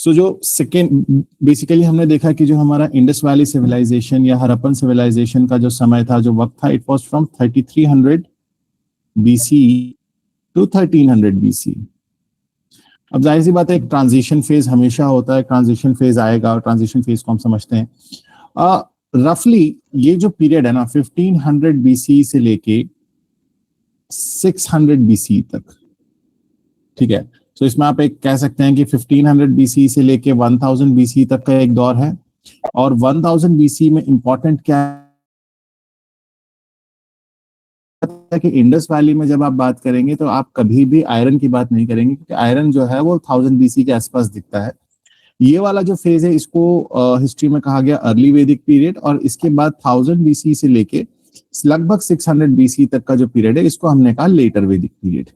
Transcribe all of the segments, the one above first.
सो जो second basically हमने देखा कि जो हमारा इंडस वैली सिविलाइजेशन या हरप्पन सिविलाइजेशन का जो समय था, जो वक्त था, it was from 3300 BC to 1300 BC। अब जाहिर सी बात है, एक ट्रांजिशन फेज हमेशा होता है, ट्रांजिशन फेज आएगा और ट्रांजिशन फेज को हम समझते हैं। रफली ये जो पीरियड है ना 1500 BC से लेके 600 BC तक, ठीक है। तो इसमें आप एक कह सकते हैं कि 1500 BC से लेके 1000 BC तक का एक दौर है, और 1000 BC में इंपॉर्टेंट क्या है कि इंडस वैली में जब आप बात करेंगे तो आप कभी भी आयरन की बात नहीं करेंगे, क्योंकि आयरन जो है वो 1000 BC के आसपास दिखता है। ये वाला जो फेज है इसको हिस्ट्री में कहा गया अर्ली वैदिक पीरियड, और इसके बाद 1000 BC से लेके लगभग 600 BC तक का जो पीरियड है इसको हमने कहा लेटर वैदिक पीरियड,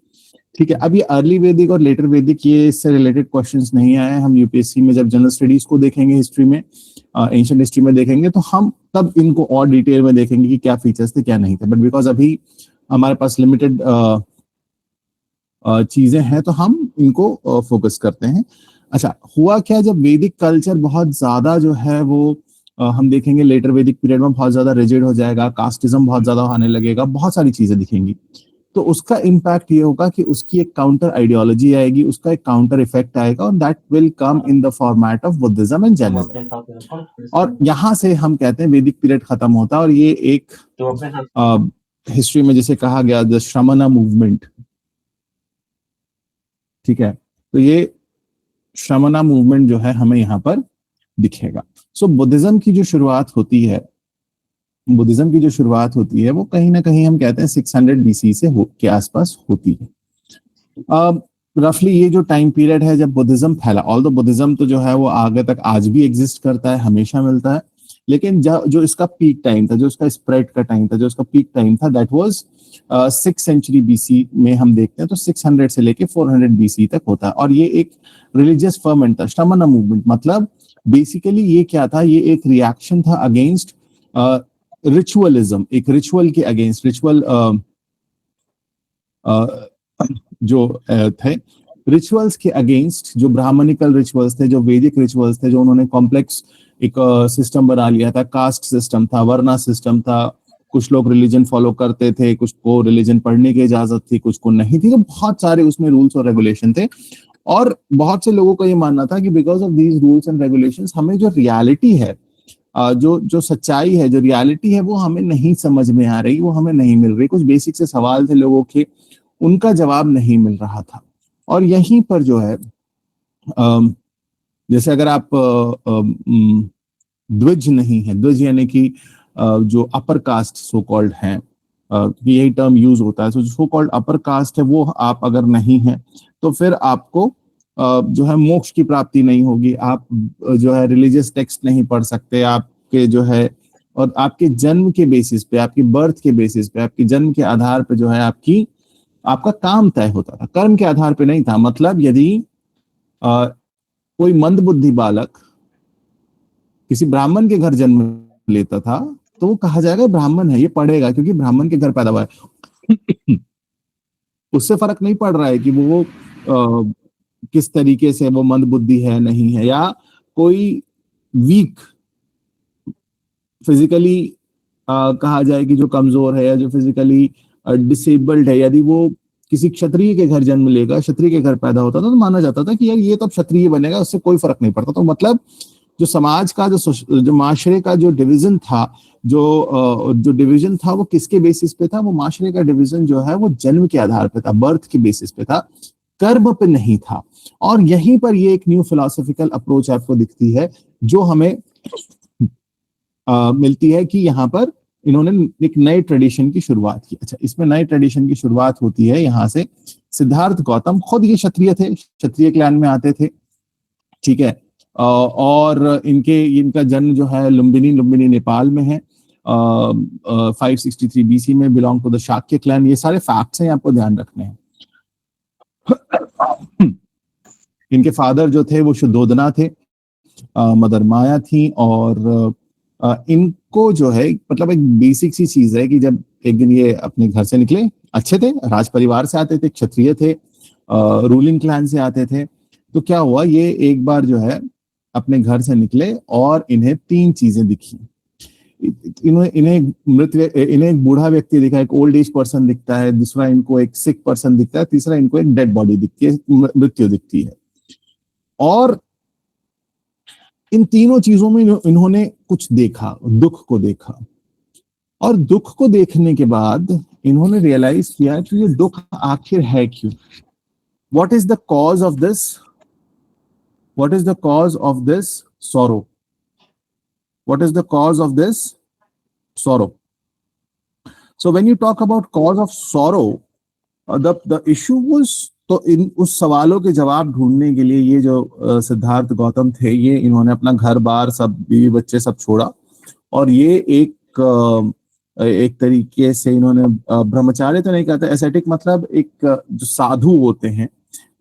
ठीक है। अब ये अर्ली वैदिक और लेटर वैदिक, ये इससे रिलेटेड क्वेश्चंस नहीं आए। हम यूपीएससी में जब जनरल स्टडीज को देखेंगे, हिस्ट्री में, एंशिएंट हिस्ट्री में देखेंगे, तो हम तब इनको और डिटेल में देखेंगे कि क्या फीचर्स थे क्या नहीं थे। बट बिकॉज अभी हमारे पास लिमिटेड चीजें हैं तो हम इनको फोकस करते हैं। अच्छा, हुआ क्या जब वैदिक कल्चर बहुत ज्यादा जो है वो हम देखेंगे लेटर वैदिक पीरियड में बहुत ज्यादा रिजिड हो जाएगा, कास्टिज्म बहुत ज्यादा आने लगेगा, बहुत सारी चीजें दिखेंगी। तो उसका इम्पैक्ट ये होगा कि उसकी एक काउंटर आइडियोलॉजी आएगी, उसका एक काउंटर इफेक्ट आएगा, और that will come in the format of Buddhism and Jainism. और यहां से हम कहते हैं वैदिक पीरियड खत्म होता है। और ये एक हिस्ट्री में जिसे कहा गया द श्रमणा मूवमेंट, ठीक है। तो ये श्रमणा मूवमेंट जो है हमें यहाँ पर दिखेगा। सो बुद्धिज्म की जो शुरुआत होती है, वो कहीं ना कहीं हम कहते हैं 600 BC से के आसपास होती है। रफली ये जो टाइम पीरियड है जब बुद्धिज्म फैला, ऑल्दो बुद्धिज्म तो जो है वो आगे तक आज भी एग्जिस्ट करता है, हमेशा मिलता है, लेकिन जो इसका पीक टाइम था, जो इसका स्प्रेड का टाइम था, जो इसका पीक टाइम था, that was 6th century BC में हम देखते हैं। तो 600 से लेके 400 BC तक होता है, और ये एक रिलीजियस फर्मेंट था। श्रमणा मूवमेंट मतलब बेसिकली ये क्या था, ये एक रिएक्शन था अगेंस्ट रिचुअलिज्म, एक रिचुअल के अगेंस्ट, रिचुअल जो थे, रिचुअल्स के अगेंस्ट, जो ब्राह्मणिकल रिचुअल्स थे, जो वैदिक रिचुअल्स थे, जो उन्होंने कॉम्प्लेक्स एक सिस्टम बना लिया था, कास्ट सिस्टम था, वर्ना सिस्टम था, कुछ लोग रिलीजन फॉलो करते थे, कुछ को रिलीजन पढ़ने की इजाजत थी, कुछ को नहीं थी, तो बहुत सारे उसमें रूल्स और रेगुलेशन थे। और बहुत से लोगों का ये मानना था कि because of these rules and regulations हमें जो रियलिटी है, जो सच्चाई है, जो रियलिटी है, वो हमें नहीं समझ में आ रही, वो हमें नहीं मिल रही। कुछ बेसिक से सवाल थे लोगों के, उनका जवाब नहीं मिल रहा था। और यहीं पर जो है जैसे अगर आप द्विज नहीं है, द्विज यानी कि जो अपर कास्ट सो कॉल्ड हैं, यही टर्म यूज होता है, सो कॉल्ड अपर कास्ट है, वो आप अगर नहीं है तो फिर आपको जो है मोक्ष की प्राप्ति नहीं होगी, आप जो है रिलीजियस टेक्स्ट नहीं पढ़ सकते, आपके जो है, और आपके जन्म के बेसिस पे, आपकी बर्थ के बेसिस पे, आपके जन्म के आधार पे जो है आपका काम तय होता था, कर्म के आधार पे नहीं था। मतलब यदि कोई मंदबुद्धि बालक किसी ब्राह्मण के घर जन्म लेता था तो वो कहा जाएगा ब्राह्मण है, ये पढ़ेगा क्योंकि ब्राह्मण के घर पैदा हुआ है। उससे फर्क नहीं पड़ रहा है कि वो किस तरीके से वो मंदबुद्धि है नहीं है, या कोई वीक फिजिकली कहा जाए कि जो कमजोर है या जो फिजिकली डिसेबल्ड है, यदि वो किसी क्षत्रिय के घर जन्म लेगा, क्षत्रिय के घर पैदा होता था, तो माना जाता था कि यार ये तो क्षत्रिय बनेगा, उससे कोई फर्क नहीं पड़ता। तो मतलब जो समाज का जो माशरे का जो डिवीजन था, जो डिवीजन था, वो किसके बेसिस पे था? वो माशरे का डिवीजन जो है वो जन्म के आधार पे था, बर्थ के बेसिस पे था, कर्म पे नहीं था। और यहीं पर ये एक न्यू फिलोसॉफिकल अप्रोच आपको दिखती है जो हमें मिलती है कि यहाँ पर इन्होंने एक नए ट्रेडिशन की शुरुआत की। अच्छा, इसमें नए ट्रेडिशन की शुरुआत होती है यहाँ से। सिद्धार्थ गौतम खुद ये क्षत्रिय थे, क्षत्रिय क्लैन में आते थे, ठीक है, और इनका जन्म जो है लुम्बिनी नेपाल में है, 563 BC में, belong to the Shakya clan. ये सारे फैक्ट्स हैं, आपको ध्यान रखने हैं। इनके फादर जो थे वो शुद्धोदना थे, मदर माया थी, और इनको जो है, मतलब एक बेसिक सी चीज है कि जब एक दिन ये अपने घर से निकले, अच्छे थे, राज परिवार से आते थे, क्षत्रिय थे, रूलिंग क्लैन से आते थे, तो क्या हुआ, ये एक बार जो है अपने घर से निकले और इन्हें तीन चीजें दिखी। इन्हें इन्हें एक बूढ़ा व्यक्ति दिखा, एक ओल्ड एज पर्सन दिखता है, दूसरा इनको एक सिक पर्सन दिखता है, तीसरा इनको एक डेड बॉडी दिखती है, मृत्यु दिखती है। और इन तीनों चीजों में इन्होंने कुछ देखा, दुख को देखा। और दुख को देखने के बाद इन्होंने रियलाइज किया कि ये दुख आखिर है क्यों। What is the cause of this, what is the cause of this sorrow, what is the cause of this sorrow? So when you talk about cause of sorrow, the issue was, तो इन उस सवालों के जवाब ढूंढने के लिए ये जो सिद्धार्थ गौतम थे, ये इन्होंने अपना घर बार सब बीवी बच्चे सब छोड़ा और ये एक तरीके से इन्होंने ब्रह्मचार्य तो नहीं कहते, एसेटिक मतलब एक जो साधु होते हैं,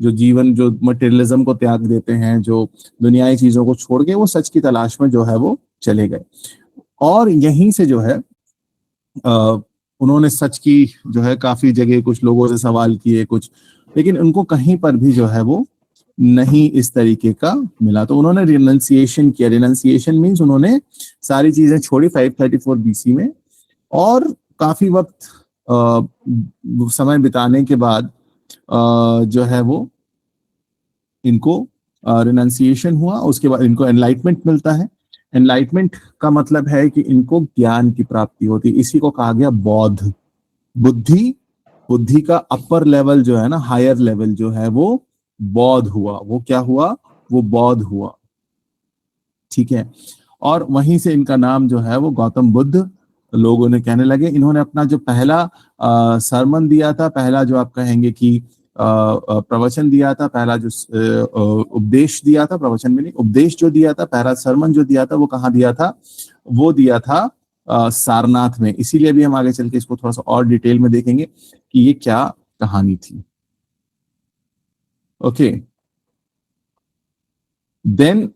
जो जीवन, जो मटेरियलिज्म को त्याग देते हैं, जो दुनियाई चीजों को छोड़ के वो सच की तलाश में जो है वो चले गए। और यहीं से जो है उन्होंने सच की जो है काफी जगह कुछ लोगों से सवाल किए कुछ, लेकिन उनको कहीं पर भी जो है वो नहीं इस तरीके का मिला। तो उन्होंने रिनंसिएशन किया। रिनंसिएशन मीन्स उन्होंने सारी चीजें छोड़ी 534 बीसी में, और काफी वक्त समय बिताने के बाद जो है वो इनको रिनंसिएशन हुआ। उसके बाद इनको एनलाइटमेंट मिलता है। एनलाइटमेंट का मतलब है कि इनको ज्ञान की प्राप्ति होती है। इसी को कहा गया बौद्ध। बुद्धि, बुद्धि का अपर लेवल जो है ना, हायर लेवल जो है वो बौद्ध हुआ। वो क्या हुआ? वो बौद्ध हुआ। ठीक है। और वहीं से इनका नाम जो है वो गौतम बुद्ध लोगों ने कहने लगे। इन्होंने अपना जो पहला सरमन दिया था, पहला जो आप कहेंगे कि प्रवचन दिया था, पहला जो उपदेश दिया था, प्रवचन में नहीं, उपदेश जो दिया था, पहला सरमन जो दिया था, वो कहाँ दिया था? वो दिया था सारनाथ में। इसीलिए भी हम आगे चल के इसको थोड़ा सा और डिटेल में देखेंगे कि ये क्या कहानी थी। ओके, देन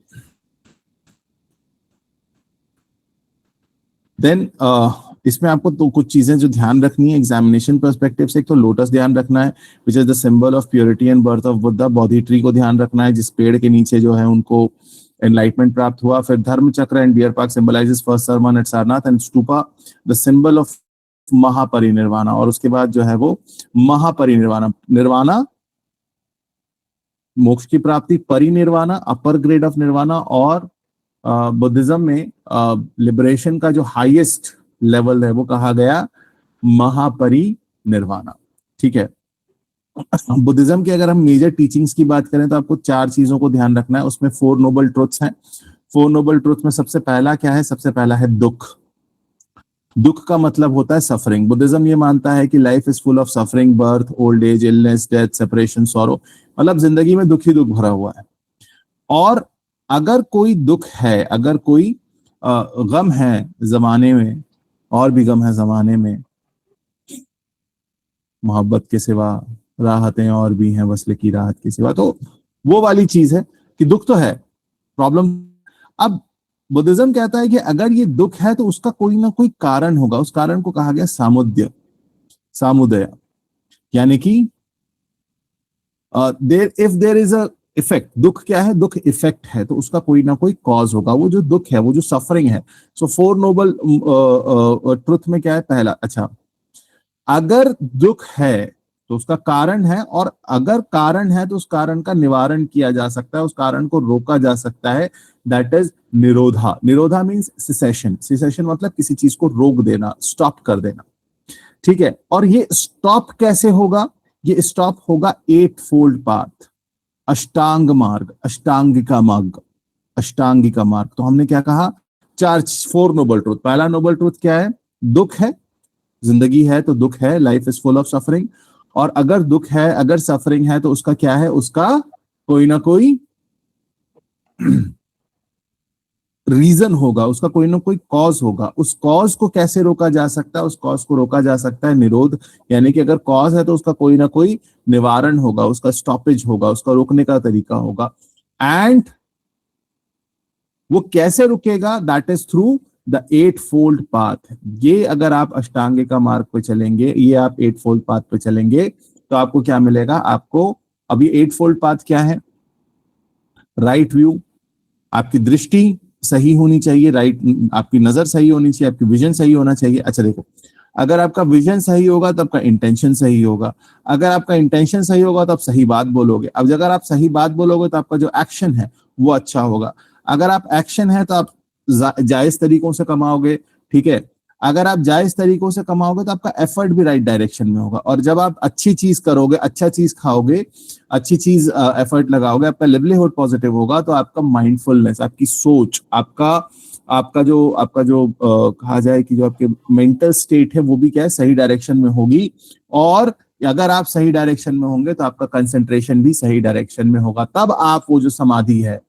इसमें आपको तो कुछ चीजें जो ध्यान रखनी है एग्जामिनेशन पर्सपेक्टिव से। एक तो लोटस ध्यान रखना है, which is the symbol of purity and birth of Buddha. Bodhi tree को ध्यान रखना है, जिस पेड़ के नीचे जो है उनको एनलाइटमेंट प्राप्त हुआ। फिर dharma chakra and deer park symbolises first sermon at Sarnath, and stupa the symbol of Mahaparinirvana. और उसके बाद जो है वो महापरिनिर्वाणा, निर्वाणा मोक्ष की प्राप्ति, परिनिर्वाणा अपर ग्रेड ऑफ निर्वाणा, और बुद्धिज्म में लिबरेशन का जो हाईएस्ट लेवल है वो कहा गया महापरिनिर्वाणा। ठीक है। बुद्धिज्म की अगर हम मेजर टीचिंग्स की बात करें तो आपको चार चीजों को ध्यान रखना है। उसमें 4 नोबल ट्रुथ्स हैं। 4 नोबल ट्रुथ में सबसे पहला क्या है? सबसे पहला है दुख। दुख का मतलब होता है सफरिंग। बुद्धिज्म ये मानता है कि life is full of suffering, birth, old age, illness, death, separation, sorrow. मतलब जिंदगी में दुख ही दुख भरा हुआ है। और अगर कोई दुख है, अगर कोई गम है जमाने में, और भी गम है जमाने में, मोहब्बत के सिवा राहतें और भी हैं वस्ल की राहत के सिवा, तो वो वाली चीज है कि दुख तो है, प्रॉब्लम। अब बुद्धिज्म कहता है कि अगर ये दुख है तो उसका कोई ना कोई कारण होगा। उस कारण को कहा गया सामुद्य, सामुदय। यानी कि if there is a effect, दुख क्या है? दुख इफेक्ट है, तो उसका कोई ना कोई कॉज होगा। वो जो दुख है, वो जो सफरिंग है। सो 4 नोबल ट्रुथ में क्या है? पहला, अच्छा, अगर दुख है तो उसका कारण है, और अगर कारण है तो उस कारण का निवारण किया जा सकता है, उस कारण को रोका जा सकता है। That is nirodha. Nirodha means cessation. Cessation मतलब किसी चीज को रोक देना, स्टॉप कर देना। ठीक है। और ये स्टॉप कैसे होगा? ये स्टॉप होगा 8 फोल्ड पाथ, अष्टांग मार्ग, अष्टांगिका मार्ग, अष्टांगिका मार्ग। तो हमने क्या कहा? 4 नोबल ट्रुथ। पहला नोबल ट्रुथ क्या है? दुख है, जिंदगी है तो दुख है, life is full of suffering. और अगर दुख है, अगर सफरिंग है, तो उसका क्या है? उसका कोई ना कोई रीजन होगा, उसका कोई ना कोई कॉज होगा। उस कॉज को कैसे रोका जा सकता है? उस कॉज को रोका जा सकता है निरोध। यानी कि अगर कॉज है तो उसका कोई ना कोई निवारण होगा, उसका स्टॉपेज होगा, उसका रोकने का तरीका होगा। एंड वो कैसे रुकेगा? That is through the 8 fold path. ये अगर आप अष्टांगिका मार्ग पे चलेंगे, ये आप 8 फोल्ड पाथ पे चलेंगे, तो आपको क्या मिलेगा? आपको अभी 8 फोल्ड पाथ क्या है? राइट व्यू, आपकी दृष्टि सही होनी चाहिए, राइट, आपकी नजर सही होनी चाहिए, आपकी विजन सही होना चाहिए। अच्छा देखो, अगर आपका विजन सही होगा तो आपका इंटेंशन सही होगा, अगर आपका इंटेंशन सही होगा तो आप सही बात बोलोगे, अब अगर आप सही बात बोलोगे तो आपका जो एक्शन है वो अच्छा होगा, अगर आप एक्शन है तो आप जायज तरीकों से कमाओगे, ठीक है, अगर आप जायज तरीकों से कमाओगे तो आपका एफर्ट भी राइट डायरेक्शन में होगा, और जब आप अच्छी चीज करोगे, अच्छा चीज खाओगे, अच्छी चीज एफर्ट लगाओगे, आपका लिवलीहुड पॉजिटिव होगा, तो आपका माइंडफुलनेस, आपकी सोच, आपका जो कहा जाए कि जो आपके मेंटल स्टेट है वो भी क्या है, सही डायरेक्शन में होगी, और अगर आप सही डायरेक्शन में होंगे तो आपका कंसंट्रेशन भी सही डायरेक्शन में होगा, तब आप वो जो समाधि है,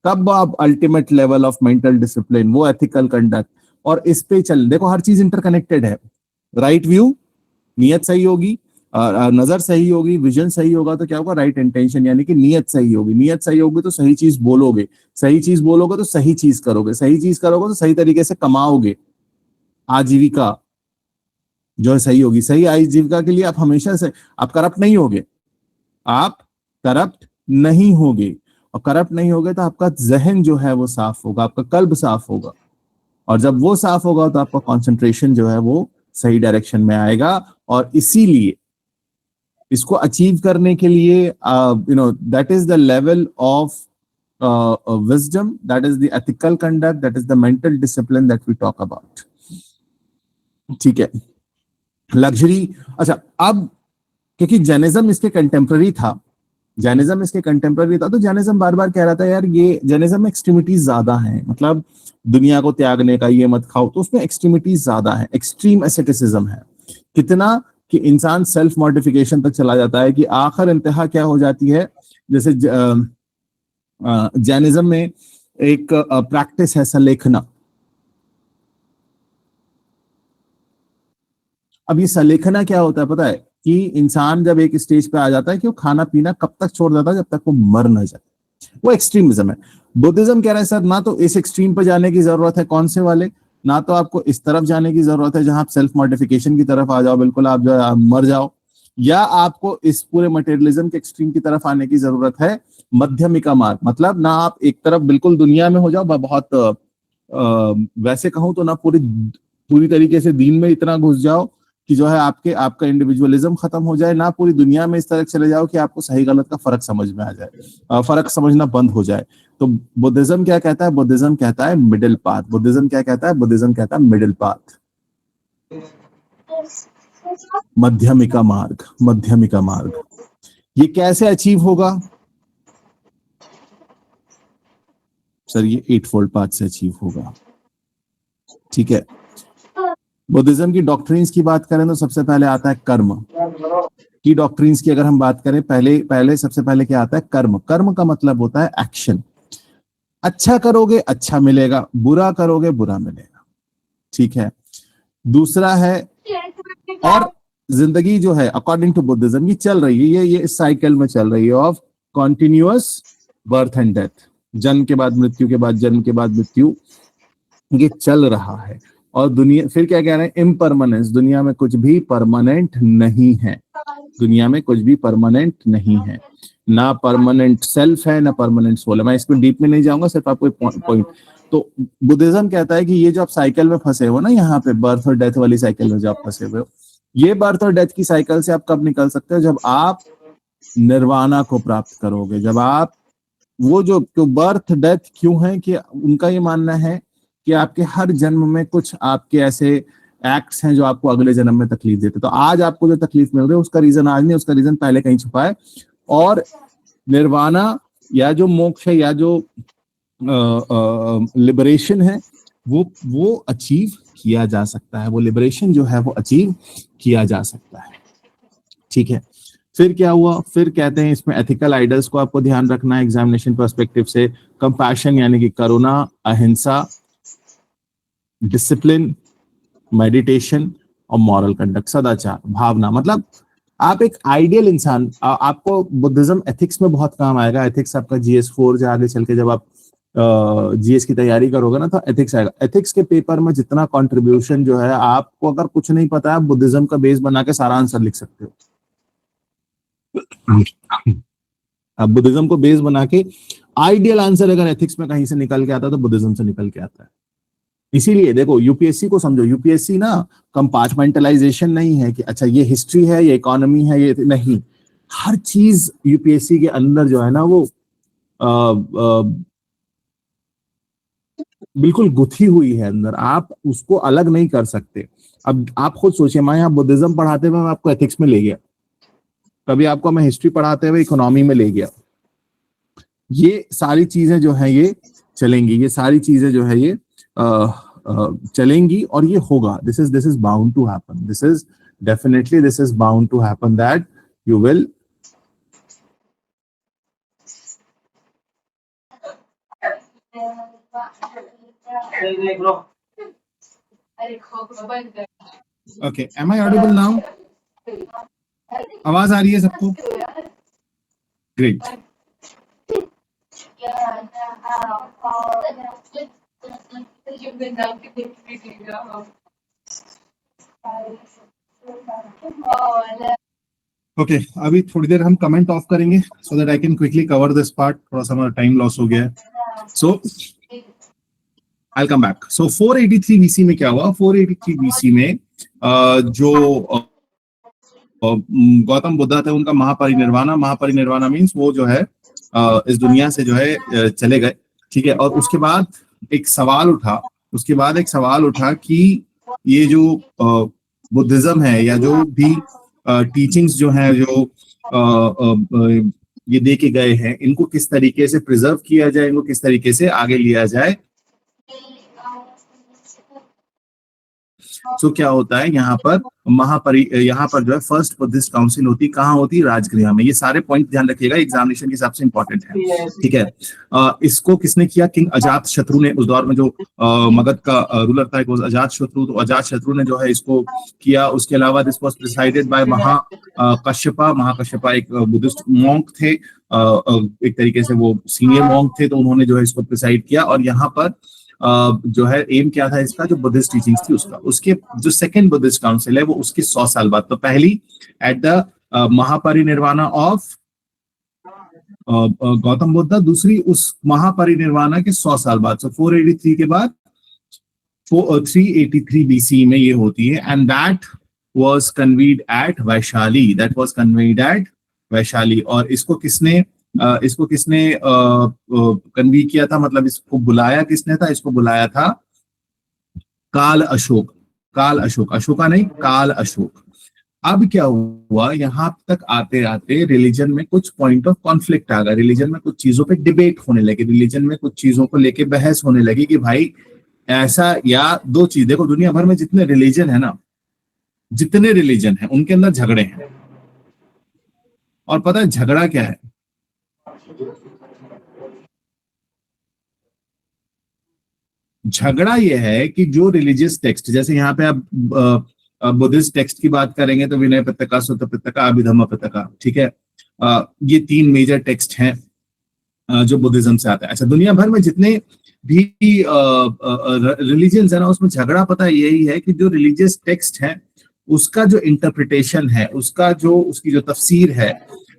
तब आप ultimate level of mental discipline, वो एथिकल कंडक्ट, और इस पे चल, देखो हर चीज इंटरकनेक्टेड है, राइट व्यू, नियत सही होगी, नजर सही होगी, विजन सही होगा तो क्या होगा, राइट इंटेंशन, यानी कि नियत सही होगी, नियत सही होगी तो सही चीज बोलोगे, सही चीज बोलोगे तो सही चीज करोगे, सही चीज करोगे तो सही तरीके से कमाओगे, आजीविका जो है सही होगी, सही आजीविका के लिए आप हमेशा से, आप करप्ट नहीं होगे, आप करप्ट नहीं होगे, और करप्ट नहीं होगे तो आपका जहन जो है वो साफ होगा, आपका कल्ब साफ होगा, और जब वो साफ होगा तो आपका कंसंट्रेशन जो है वो सही डायरेक्शन में आएगा, और इसीलिए इसको अचीव करने के लिए that is the level of wisdom, that is the ethical conduct, that is the mental discipline that we talk about, ठीक है। लग्जरी, अच्छा अब क्योंकि जैनिज्म इसके कंटेम्प्ररी था, तो जैनिज्म बार बार कह रहा था यार ये जैनिज्म में एक्सट्रीमिटीज ज्यादा हैं, मतलब दुनिया को त्यागने का, ये मत खाओ, तो उसमें एक्सट्रीमिटीज ज्यादा है, एक्सट्रीम एसेटिसिज्म है, कितना कि इंसान सेल्फ मॉडिफिकेशन तक चला जाता है, कि आखिर इंतहा क्या हो जाती है, जैसे जैनिज्म में एक प्रैक्टिस है सलेखना। अब ये सलेखना क्या होता है पता है, कि इंसान जब एक स्टेज पे आ जाता है कि वो खाना पीना कब तक छोड़ देता है, जब तक वो मर ना जाए, वो एक्सट्रीमिज्म है। बुद्धिज्म कह रहा है सर ना तो इस एक्सट्रीम पे जाने की जरूरत है, कौन से वाले, ना तो आपको इस तरफ जाने की जरूरत है जहां आप सेल्फ मॉडिफिकेशन की तरफ आ जाओ, बिल्कुल आप जो है मर जाओ, या आपको इस पूरे मटेरियलिज्म के एक्सट्रीम की तरफ आने की जरूरत है, मध्यमिका मार्ग, मतलब ना आप एक तरफ बिल्कुल दुनिया में हो जाओ, बहुत वैसे कहूं तो ना पूरी तरीके से दीन में इतना घुस जाओ कि जो है आपका इंडिविजुअलिज्म खत्म हो जाए, ना पूरी दुनिया में इस तरह चले जाओ कि आपको सही गलत का फर्क समझ में आ जाए, फर्क समझना बंद हो जाए। तो बुद्धिज्म क्या कहता है, बुद्धिज्म कहता है मिडिल पाथ, बुद्धिज्म क्या कहता है, बुद्धिज्म कहता है मिडिल पाथ, मध्यमिका मार्ग, मध्यमिका मार्ग। ये कैसे अचीव होगा सर, ये 8-fold पाथ से अचीव होगा, ठीक है। बुद्धिज्म की डॉक्ट्रिन्स की बात करें तो सबसे पहले आता है कर्म की डॉक्ट्रिन्स की, अगर हम बात करें पहले सबसे पहले क्या आता है, कर्म। कर्म का मतलब होता है एक्शन, अच्छा करोगे अच्छा मिलेगा, बुरा करोगे बुरा मिलेगा, ठीक है। दूसरा है, और जिंदगी जो है अकॉर्डिंग टू बुद्धिज्म ये चल रही है, ये इस साइकिल में चल रही है of continuous birth and death, जन्म के बाद मृत्यु के बाद जन्म के बाद मृत्यु, ये चल रहा है। और दुनिया फिर क्या कह रहे हैं, इम्परमानेंस, दुनिया में कुछ भी परमानेंट नहीं है, दुनिया में कुछ भी परमानेंट नहीं है, ना परमानेंट सेल्फ है ना परमानेंट सोल है। मैं इसमें डीप में नहीं जाऊंगा, सिर्फ आपको एक पॉइंट। तो बुद्धिज्म कहता है कि ये जो आप साइकिल में फंसे हो ना, यहाँ पे बर्थ और डेथ वाली साइकिल में जो आप फंसे हुए हो, ये बर्थ और डेथ की साइकिल से आप कब निकल सकते हो, जब आप निर्वाणा को प्राप्त करोगे, जब आप वो जो बर्थ डेथ क्यों है, कि उनका ये मानना है कि आपके हर जन्म में कुछ आपके ऐसे एक्ट्स हैं जो आपको अगले जन्म में तकलीफ देते, तो आज आपको जो तकलीफ मिल रही है उसका रीजन आज नहीं, उसका रीजन पहले कहीं छुपा है, और निर्वाणा या जो मोक्ष है या जो लिबरेशन है वो अचीव किया जा सकता है, वो लिबरेशन जो है वो अचीव किया जा सकता है, ठीक है। फिर क्या हुआ, फिर कहते हैं इसमें एथिकल आइडल्स को आपको ध्यान रखना है एग्जामिनेशन पर्सपेक्टिव से, कंपैशन यानी कि करुणा, अहिंसा, डिसिप्लिन, मेडिटेशन और मॉरल कंडक्ट, सदाचार, भावना, मतलब आप एक आइडियल इंसान, आपको बुद्धिज्म एथिक्स में बहुत काम आएगा, एथिक्स आपका GS4 जो आगे चल के जब आप GS की तैयारी करोगे ना तो एथिक्स आएगा, एथिक्स के पेपर में जितना कंट्रीब्यूशन जो है, आपको अगर कुछ नहीं पता है आप बुद्धिज्म का बेस बना के सारा आंसर लिख सकते हो, आप बुद्धिज्म को बेस बना के आइडियल आंसर अगर एथिक्स में कहीं से निकल के आता है तो बुद्धिज्म से निकल के आता है। इसीलिए देखो यूपीएससी को समझो, यूपीएससी ना कंपार्टमेंटलाइजेशन नहीं है कि अच्छा ये हिस्ट्री है, ये इकोनॉमी है, ये नहीं, हर चीज यूपीएससी के अंदर जो है ना वो बिल्कुल गुथी हुई है अंदर, आप उसको अलग नहीं कर सकते। अब आप खुद सोचिए, मैं यहाँ बुद्धिज्म पढ़ाते हुए मैं आपको एथिक्स में ले गया, कभी आपको मैं हिस्ट्री पढ़ाते हुए इकोनॉमी में ले गया, ये सारी चीजें जो है ये चलेंगी, ये सारी चीजें जो है ये चलेंगी और ये होगा। This is bound to happen, this is definitely this is bound to happen that you will okay. Am I audible now? आवाज आ रही है सबको? ग्रेट। ओके अभी थोड़ी देर हम कमेंट ऑफ करेंगे so that I can quickly cover this part, थोड़ा सा हमारा टाइम लॉस हो गया है। सो आई कम बैक। सो 483 बीसी में क्या हुआ? 483 बीसी में जो गौतम बुद्ध थे उनका महापरिनिर्वाणा मीन्स वो जो है इस दुनिया से जो है चले गए, ठीक है। और उसके बाद एक सवाल उठा कि ये जो बुद्धिज्म है या जो भी टीचिंग्स जो है जो ये दे के गए हैं, इनको किस तरीके से प्रिजर्व किया जाए, इनको किस तरीके से आगे लिया जाए। सो क्या होता है यहाँ पर यहाँ पर जो है फर्स्ट बुद्धिस्ट काउंसिल होती, कहाँ होती? राजगृह में। ये सारे पॉइंट ध्यान रखिएगा, एग्जामिनेशन के हिसाब से इंपॉर्टेंट है, ठीक है। इसको किसने किया? किंग अजात शत्रु ने। उस दौर में जो मगध का रूलर था अजात शत्रु, तो अजात शत्रु ने जो है इसको किया। उसके अलावा this was presided bye Mahakashyapa एक बुद्धिस्ट मॉन्क थे, एक तरीके से वो सीनियर मॉन्क थे, तो उन्होंने जो है इसको प्रिसाइड किया। और यहाँ पर जो है एम क्या था इसका, जो बुद्धिस्ट टीचिंग्स थी उसका। उसके जो सेकंड बुद्धिस्ट काउंसिल है वो उसके 100 साल बाद, तो पहली at the Mahaparinirvana of Gautam Buddha, दूसरी उस महापरिनिर्वाणा के 100 साल बाद। सो 483 के बाद 383 बीसी में ये होती है। And that was convened at Vaishali. और इसको किसने कन्वी किया था, मतलब इसको बुलाया किसने था? इसको बुलाया था काल अशोक। अशोका नहीं, काल अशोक। अब क्या हुआ, यहाँ तक आते आते रिलीजन में कुछ पॉइंट ऑफ कॉन्फ्लिक्ट आ गया, रिलीजन में कुछ चीजों पे डिबेट होने लगी, रिलीजन में कुछ चीजों को लेके बहस होने लगी कि भाई ऐसा या दो चीज। देखो दुनिया भर में जितने रिलीजन है उनके अंदर झगड़े हैं, और पता है झगड़ा क्या है? झगड़ा ये है कि जो रिलीजियस टेक्स्ट, जैसे यहाँ पे आप बुद्धिस्ट टेक्स्ट की बात करेंगे तो विनय पिटका, सुत्त पिटका, अभिधम्म पिटका, ठीक है। ये 3 मेजर टेक्स्ट हैं जो बुद्धिज्म से आता है। अच्छा, दुनिया भर में जितने भी रिलीजन्स है ना, उसमें झगड़ा पता है यही है कि जो रिलीजियस टेक्स्ट है उसका जो इंटरप्रिटेशन है, उसकी जो तफसीर है,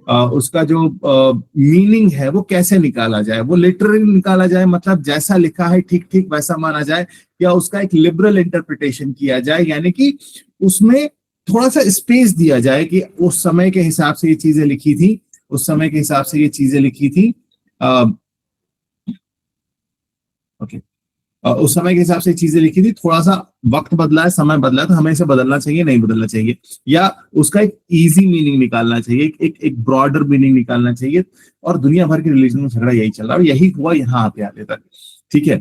उसका जो मीनिंग है वो कैसे निकाला जाए। वो लिटरली निकाला जाए, मतलब जैसा लिखा है ठीक ठीक वैसा माना जाए, या उसका एक लिबरल इंटरप्रिटेशन किया जाए, यानी कि उसमें थोड़ा सा स्पेस दिया जाए कि उस समय के हिसाब से ये चीजें लिखी थी, उस समय के हिसाब से ये चीजें लिखी थी, उस समय के हिसाब से चीजें लिखी थी, थोड़ा सा वक्त बदला है, समय बदला है, तो हमें इसे बदलना चाहिए, नहीं बदलना चाहिए, या उसका एक इजी मीनिंग निकालना चाहिए, एक ब्रॉडर मीनिंग निकालना चाहिए। और दुनिया भर के रिलीजन में झगड़ा यही चल रहा है, यही हुआ यहाँ आते आते तक, ठीक है।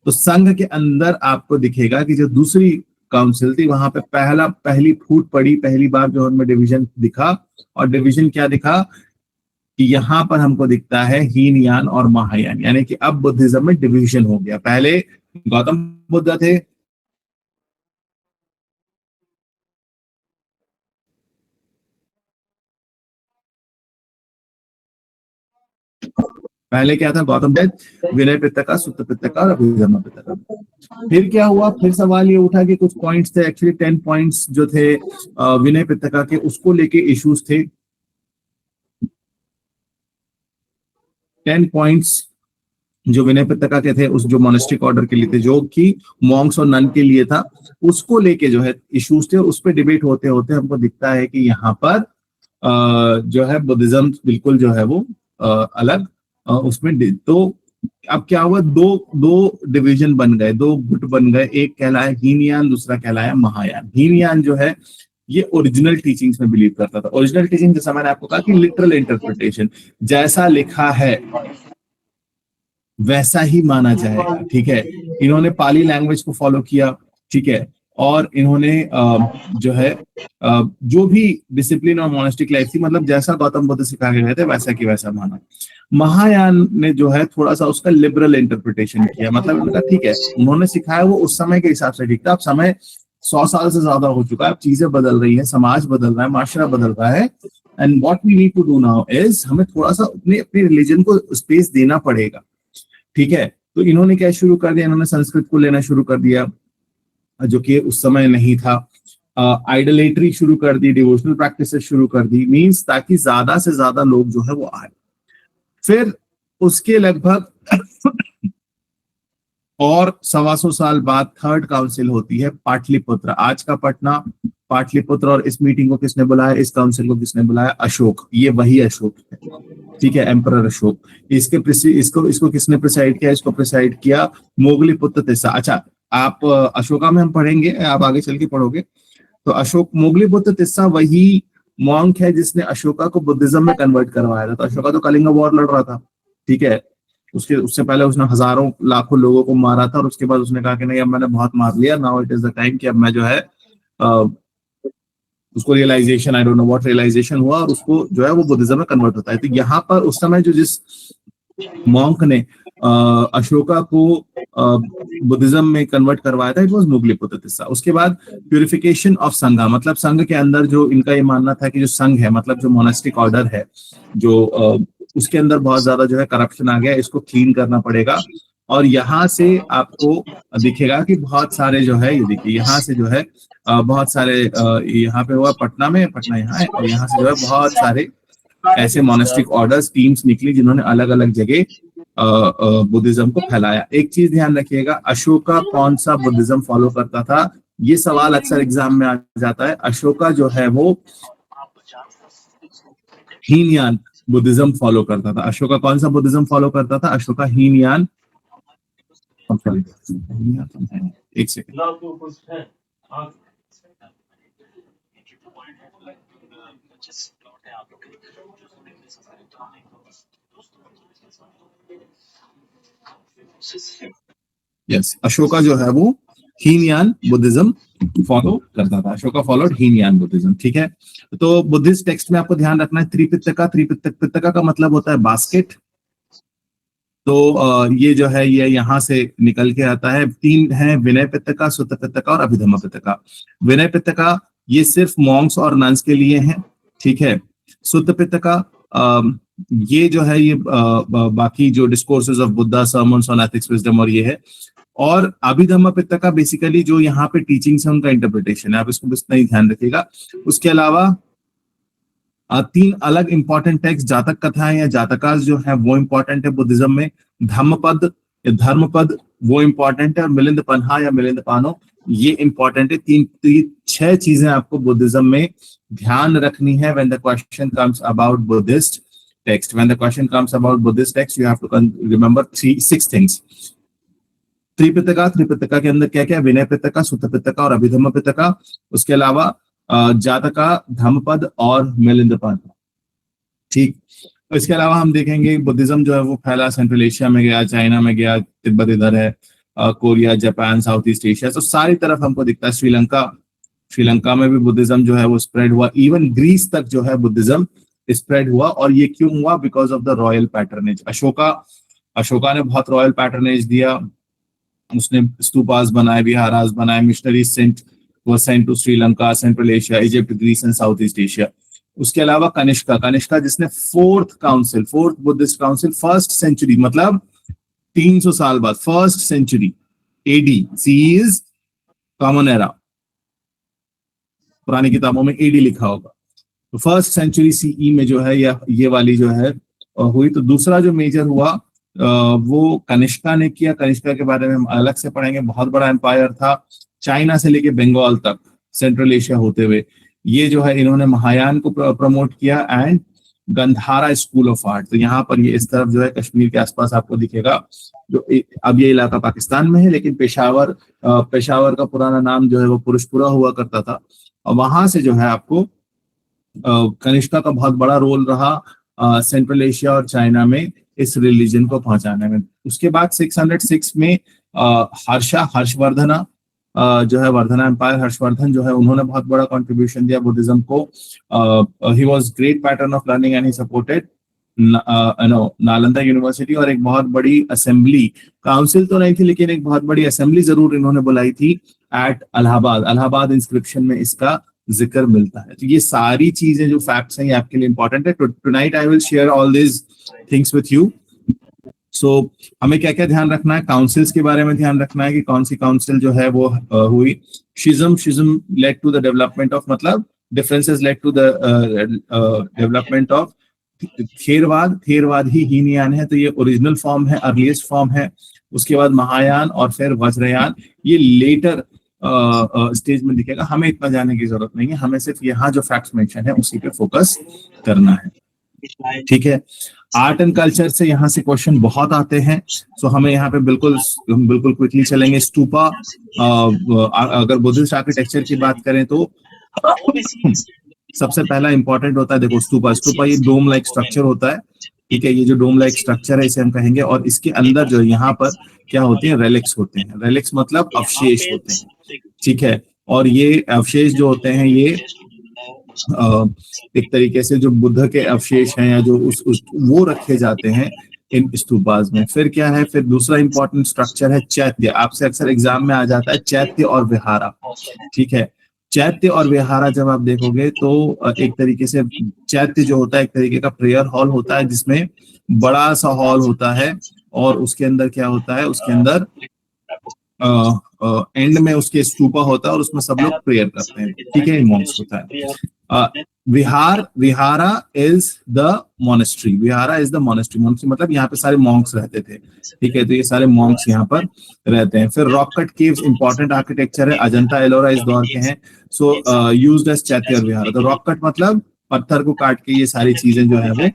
तो संघ के अंदर आपको दिखेगा कि जो दूसरी काउंसिल थी वहां पे पहली फूट पड़ी, पहली बार जो उनमें डिवीजन दिखा। और डिवीजन क्या दिखा कि यहाँ पर हमको दिखता है हीनयान और महायान, यानी कि अब बुद्धिज्म में डिवीजन हो गया। पहले गौतम बुद्ध थे, पहले क्या था? गौतम बुद्ध, विनय पिटका, सुत्त पिटका और अभिधम्म पिटका। फिर क्या हुआ? फिर सवाल ये उठा कि कुछ पॉइंट्स थे, एक्चुअली 10 पॉइंट्स जो थे विनय पिटका के, उसको लेके इश्यूज थे। 10 पॉइंट्स जो विनय पिटका के थे, उस जो मोनेस्टिक ऑर्डर के लिए थे, जो कि मॉन्क्स और नन के लिए था, उसको लेके जो है इश्यूज थे, उस पर डिबेट होते होते हमको दिखता है कि यहाँ पर जो है बुद्धिज्म बिल्कुल जो है वो अलग उसमें तो अब क्या हुआ, दो दो डिवीजन बन गए, दो गुट बन गए, एक कहलाया हीनयान, दूसरा कहलाया महायान। हीनयान जो है ये ओरिजिनल टीचिंग्स में बिलीव करता था। ओरिजिनल टीचिंग जैसा मैंने आपको कहा कि लिटरल इंटरप्रिटेशन, जैसा लिखा है वैसा ही माना जाएगा, ठीक है। इन्होंने पाली लैंग्वेज को फॉलो किया, ठीक है, और इन्होंने जो है जो भी डिसिप्लिन और मोनेस्टिक लाइफ थी, मतलब जैसा गौतम बुद्ध सिखा के गए थे वैसा की वैसा माना। महायान ने जो है थोड़ा सा उसका लिबरल इंटरप्रिटेशन किया, मतलब उनका ठीक है, उन्होंने सिखाया वो उस समय के हिसाब से ठीक था। अब समय 100 साल से ज्यादा हो चुका है, अब चीजें बदल रही हैं, समाज बदल रहा है, माशरा बदल रहा है, and what we need to do now is हमें थोड़ा सा अपने अपने रिलीजन को स्पेस देना पड़ेगा, ठीक है। तो इन्होंने क्या शुरू कर दिया, इन्होंने संस्कृत को लेना शुरू कर दिया, जो कि उस समय नहीं था। आइडलेटरी शुरू कर दी, डिवोशनल प्रैक्टिसेस शुरू कर दी, मींस ताकि ज्यादा से ज्यादा लोग जो है वो आए। फिर उसके लगभग और 125 साल बाद थर्ड काउंसिल होती है पाटलिपुत्र, आज का पटना, पाटलिपुत्र। और इस मीटिंग को किसने बुलाया, इस काउंसिल को किसने बुलाया, अशोक। ये वही अशोक है, ठीक है, एम्परर अशोक। इसको किसने प्रिसाइड किया, इसको प्रिसाइड किया मोगलीपुत्र तिस्सा। अच्छा, आप अशोका में हम पढ़ेंगे, आप आगे चल के पढ़ोगे। तो अशोक मोगलीपुत्र तिस्सा वही मॉन्क है जिसने अशोका को बुद्धिज्म में कन्वर्ट करवाया था। तो अशोका तो कलिंग वॉर लड़ रहा था, ठीक है, उससे पहले उसने हजारों लाखों लोगों को मारा था, और उसके बाद उसने कहा कि नहीं, अब मैंने बहुत मार लिया, now it is the time कि अब मैं जो है उसको realisation, I don't know what realisation हुआ, और उसको जो है वो बुद्धिज्म में कन्वर्ट होता है। तो यहाँ पर उस समय जो जिस मॉन्क ने अशोका को बुद्धिज्म में कन्वर्ट करवाया था, इट वाज मोगलीपुत्र तिस्सा। उसके बाद प्यूरिफिकेशन ऑफ संघा, मतलब संघ के अंदर जो इनका ये मानना था कि जो संघ है, मतलब जो मोनास्टिक ऑर्डर है, जो उसके अंदर बहुत ज्यादा जो है करप्शन आ गया, इसको क्लीन करना पड़ेगा। और यहाँ से आपको दिखेगा कि बहुत सारे जो है, ये देखिए यहाँ से जो है बहुत सारे यहाँ पे हुआ पटना में, पटना यहाँ है, और यहाँ से जो है बहुत सारे ऐसे मोनास्टिक ऑर्डर्स, टीम्स निकली जिन्होंने अलग अलग जगह बुद्धिज्म को फैलाया। एक चीज ध्यान रखिएगा, अशोका कौन सा बुद्धिज्म फॉलो करता था, ये सवाल अक्सर एग्जाम में आ जाता है। अशोका जो है वो हीनयान बुद्धिज्म फॉलो करता था। अशोका कौन सा बुद्धिज्म फॉलो करता था, अशोका हीनयान, एक सेकंड, यस, अशोका जो है वो हीनयान बुद्धिज्म फॉलो करता था। अशोका फॉलोड हीनयान बुद्धिज्म, ठीक है। तो बुद्धिस्ट टेक्स्ट में आपको ध्यान रखना है त्रिपिटका, त्रिपिटका का मतलब होता है बास्केट। तो ये जो है ये यहाँ से निकल के आता है। 3 है, विनय पिटका, सुत्त पिटका और अभिधम्म पिटका। विनय पिटका ये सिर्फ मॉन्क्स और नन्स के लिए है, ठीक है। सुत्त पिटका ये जो है ये बाकी जो discourses of Buddha, sermons on ethics, wisdom, और ये है। और अभिधम्म पिटका बेसिकली जो यहाँ पे टीचिंग्स है उनका इंटरप्रिटेशन है, आप इसको बस नहीं ध्यान रखिएगा। उसके अलावा 3 अलग इंपॉर्टेंट टेक्स्ट, जातक कथाएं या जातकास जो है वो इंपॉर्टेंट है बुद्धिज्म में। धम्मपद या धर्मपद वो इंपॉर्टेंट है, और मिलिंद पन्हा या मिलिंद पानो ये इंपॉर्टेंट है। 6 चीजें आपको बुद्धिज्म में ध्यान रखनी है when the question comes about Buddhist text. When the question comes about Buddhist text you have to remember 6 things. Tripitaka के अंदर क्या क्या, विनय पिटका, सुत्त पिटका और अभिधम्म पिटका। उसके अलावा जातका, धम्मपद और मिलिंदपद, ठीक। इसके अलावा हम देखेंगे बुद्धिज्म जो है वो फैला सेंट्रल एशिया में गया, चाइना में गया, तिब्बत इधर है, Korea, Japan, south East Asia, तो सारी तरफ हमको दिखता है। श्रीलंका में भी बुद्धिज्म जो है वो स्प्रेड हुआ, इवन ग्रीस तक जो है बुद्धिज्म स्प्रेड हुआ। और ये क्यों हुआ, because of the royal patronage. Ashoka ने बहुत रॉयल पैटर्नेज दिया, उसने स्तूपास बनाए, विहारास बनाए, missionaries sent to Sri Lanka, Central Asia, Egypt, Greece and South East Asia. उसके अलावा कनिष्का जिसने fourth Buddhist council, first century, मतलब 300 साल बाद, first century AD, C is common era, पुरानी किताबों में एडी लिखा होगा। तो फर्स्ट सेंचुरी सीई में जो है ये वाली जो है हुई। तो दूसरा जो मेजर हुआ वो कनिष्का ने किया। कनिष्का के बारे में हम अलग से पढ़ेंगे, बहुत बड़ा एम्पायर था, चाइना से लेके बंगाल तक, सेंट्रल एशिया होते हुए। ये जो है इन्होंने महायान को प्रमोट किया and Gandhara school of art. तो यहाँ पर ये इस तरफ जो है कश्मीर के आसपास आपको दिखेगा, जो अब ये इलाका पाकिस्तान में है, लेकिन पेशावर का पुराना नाम जो है वो पुरुषपुरा हुआ करता था। और वहां से जो है आपको कनिष्का का बहुत बड़ा रोल रहा सेंट्रल एशिया और चाइना में इस रिलीजन को पहुंचाने में। उसके बाद 606 में हर्षवर्धना जो है, वर्धना एम्पायर, हर्षवर्धन जो है, उन्होंने बहुत बड़ा कंट्रीब्यूशन दिया बुद्धिज्म को। He was great pattern of learning and he supported Nalanda university. और एक बहुत बड़ी असेंबली, काउंसिल तो नहीं थी लेकिन एक बहुत बड़ी असेंबली जरूर इन्होंने बुलाई थी एट अलाहाबाद इंस्क्रिप्शन में इसका जिक्र मिलता है। तो ये सारी चीजें जो फैक्ट्स हैं ये आपके लिए इंपॉर्टेंट है। Tonight I will share all this things with you. So हमें क्या क्या ध्यान रखना है, काउंसिल्स के बारे में ध्यान रखना है कि कौन सी काउंसिल जो है वो हुई। Schism led to the development of, मतलब differences led to the development of Theravada ही हीनयान है, तो ये ओरिजिनल फॉर्म है, अर्लीस्ट फॉर्म है। उसके बाद महायान और फिर वज्रयान, ये लेटर स्टेज में दिखेगा। हमें इतना जाने की जरूरत नहीं है, हमें सिर्फ यहाँ जो फैक्ट्स मेंशन है उसी पे फोकस करना है, ठीक है। आर्ट एंड कल्चर से यहाँ से क्वेश्चन बहुत आते हैं, सो हमें यहाँ पे बिल्कुल क्विकली चलेंगे। स्तूपा, अगर बुद्धिस्ट आर्किटेक्चर की बात करें तो सबसे पहला इंपॉर्टेंट होता है, देखो स्तूपा ये डोम लाइक स्ट्रक्चर होता है, ठीक है। ये जो डोम लाइक स्ट्रक्चर है इसे हम कहेंगे, और इसके अंदर जो यहाँ पर क्या होते हैं, रेलिक्स होते हैं। रेलिक्स मतलब अवशेष होते हैं, ठीक है। और ये अवशेष जो होते हैं ये एक तरीके से जो बुद्ध के अवशेष हैं या जो वो रखे जाते हैं इन स्तूपास में। फिर क्या है, फिर दूसरा इंपॉर्टेंट स्ट्रक्चर है चैत्य। आपसे अक्सर एग्जाम में आ जाता है चैत्य और विहारा, ठीक है। चैत्य और विहारा जब आप देखोगे तो एक तरीके से चैत्य जो होता है एक तरीके का प्रेयर हॉल होता है, जिसमें बड़ा सा हॉल होता है और उसके अंदर क्या होता है, उसके अंदर एंड में उसके स्तूपा होता है और उसमें सब लोग प्रेयर करते हैं, ठीक है, मॉन्क्स होता है। Vihara is the monastery, vihara is the monastery, monastery मतलब यहाँ पे सारे मॉन्क्स रहते थे, ठीक है। तो ये सारे मॉन्क्स यहाँ पर रहते हैं। फिर rock cut caves important architecture है, अजंता एलोरा इस दौर के हैं, सो यूज्ड एज चैत्य और विहारा। तो रॉक कट मतलब पत्थर को काट के ये सारी चीजें जो है वो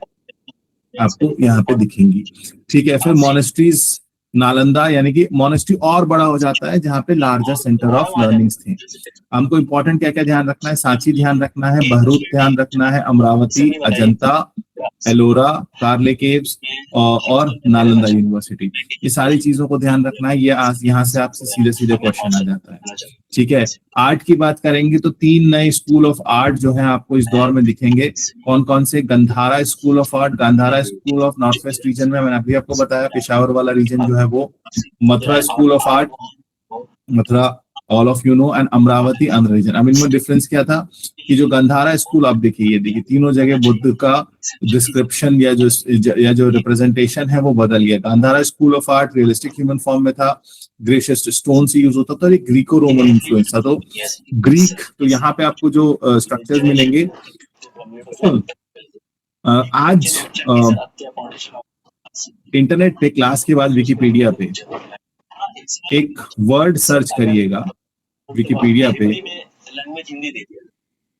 आपको यहाँ पे दिखेंगी, ठीक है। फिर मोनेस्ट्रीज, नालंदा यानी कि मोनेस्ट्री और बड़ा हो जाता है जहाँ पे लार्जर सेंटर ऑफ लर्निंग्स थे। हमको इंपॉर्टेंट क्या क्या ध्यान रखना है, सांची ध्यान रखना है, बहरूद ध्यान रखना है, अमरावती, अजंता, एलोरा, कार्ले केव्स और नालंदा यूनिवर्सिटी, ये सारी चीजों को ध्यान रखना है। ये यहाँ से आपसे सीधे सीधे क्वेश्चन आ जाता है, ठीक है। आर्ट की बात करेंगे तो 3 नए स्कूल ऑफ आर्ट जो है आपको इस दौर में दिखेंगे। कौन कौन से, Gandhara school of art, Gandhara school of North West region में, मैंने अभी आपको बताया पेशावर वाला रीजन जो है वो, Mathura school of art, Mathura all of you know, and Amaravati Andhra region. अब इनमें डिफरेंस क्या था कि जो गंधारा स्कूल आप देखिए, ये देखिए तीनों जगह बुद्ध का डिस्क्रिप्शन या जो रिप्रेजेंटेशन है वो बदल गया। Gandhara school of art realistic human form में था, ग्रेशियस स्टोन से यूज होता था, और एक ग्रीको रोमन इन्फ्लुएंस था। तो ग्रीक, तो यहाँ पे आपको जो स्ट्रक्चर्स मिलेंगे, आज इंटरनेट पे क्लास के बाद विकिपीडिया पे एक वर्ड सर्च करिएगा, विकिपीडिया पे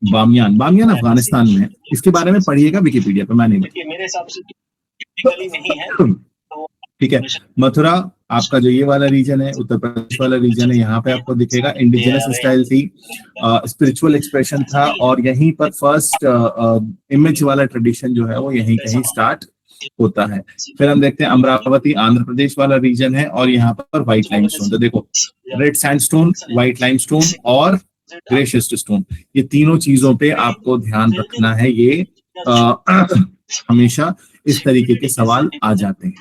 बामियान अफगानिस्तान में, इसके बारे में पढ़िएगा विकिपीडिया पे, मैं नहीं ठीक है। मथुरा आपका जो ये वाला रीजन है, उत्तर प्रदेश वाला रीजन है, यहाँ पे आपको दिखेगा इंडिजिनस स्टाइल थी, स्पिरिचुअल एक्सप्रेशन था, और यहीं पर फर्स्ट इमेज वाला ट्रेडिशन जो है वो यहीं कहीं स्टार्ट होता है। फिर हम देखते हैं अमरावती आंध्र प्रदेश वाला रीजन है, और यहाँ पर व्हाइट लाइमस्टोन, तो देखो रेड सैंडस्टोन, व्हाइट लाइमस्टोन और ग्रे शिस्ट स्टोन, ये तीनों चीजों पे आपको ध्यान रखना है। ये हमेशा इस तरीके के सवाल आ जाते हैं,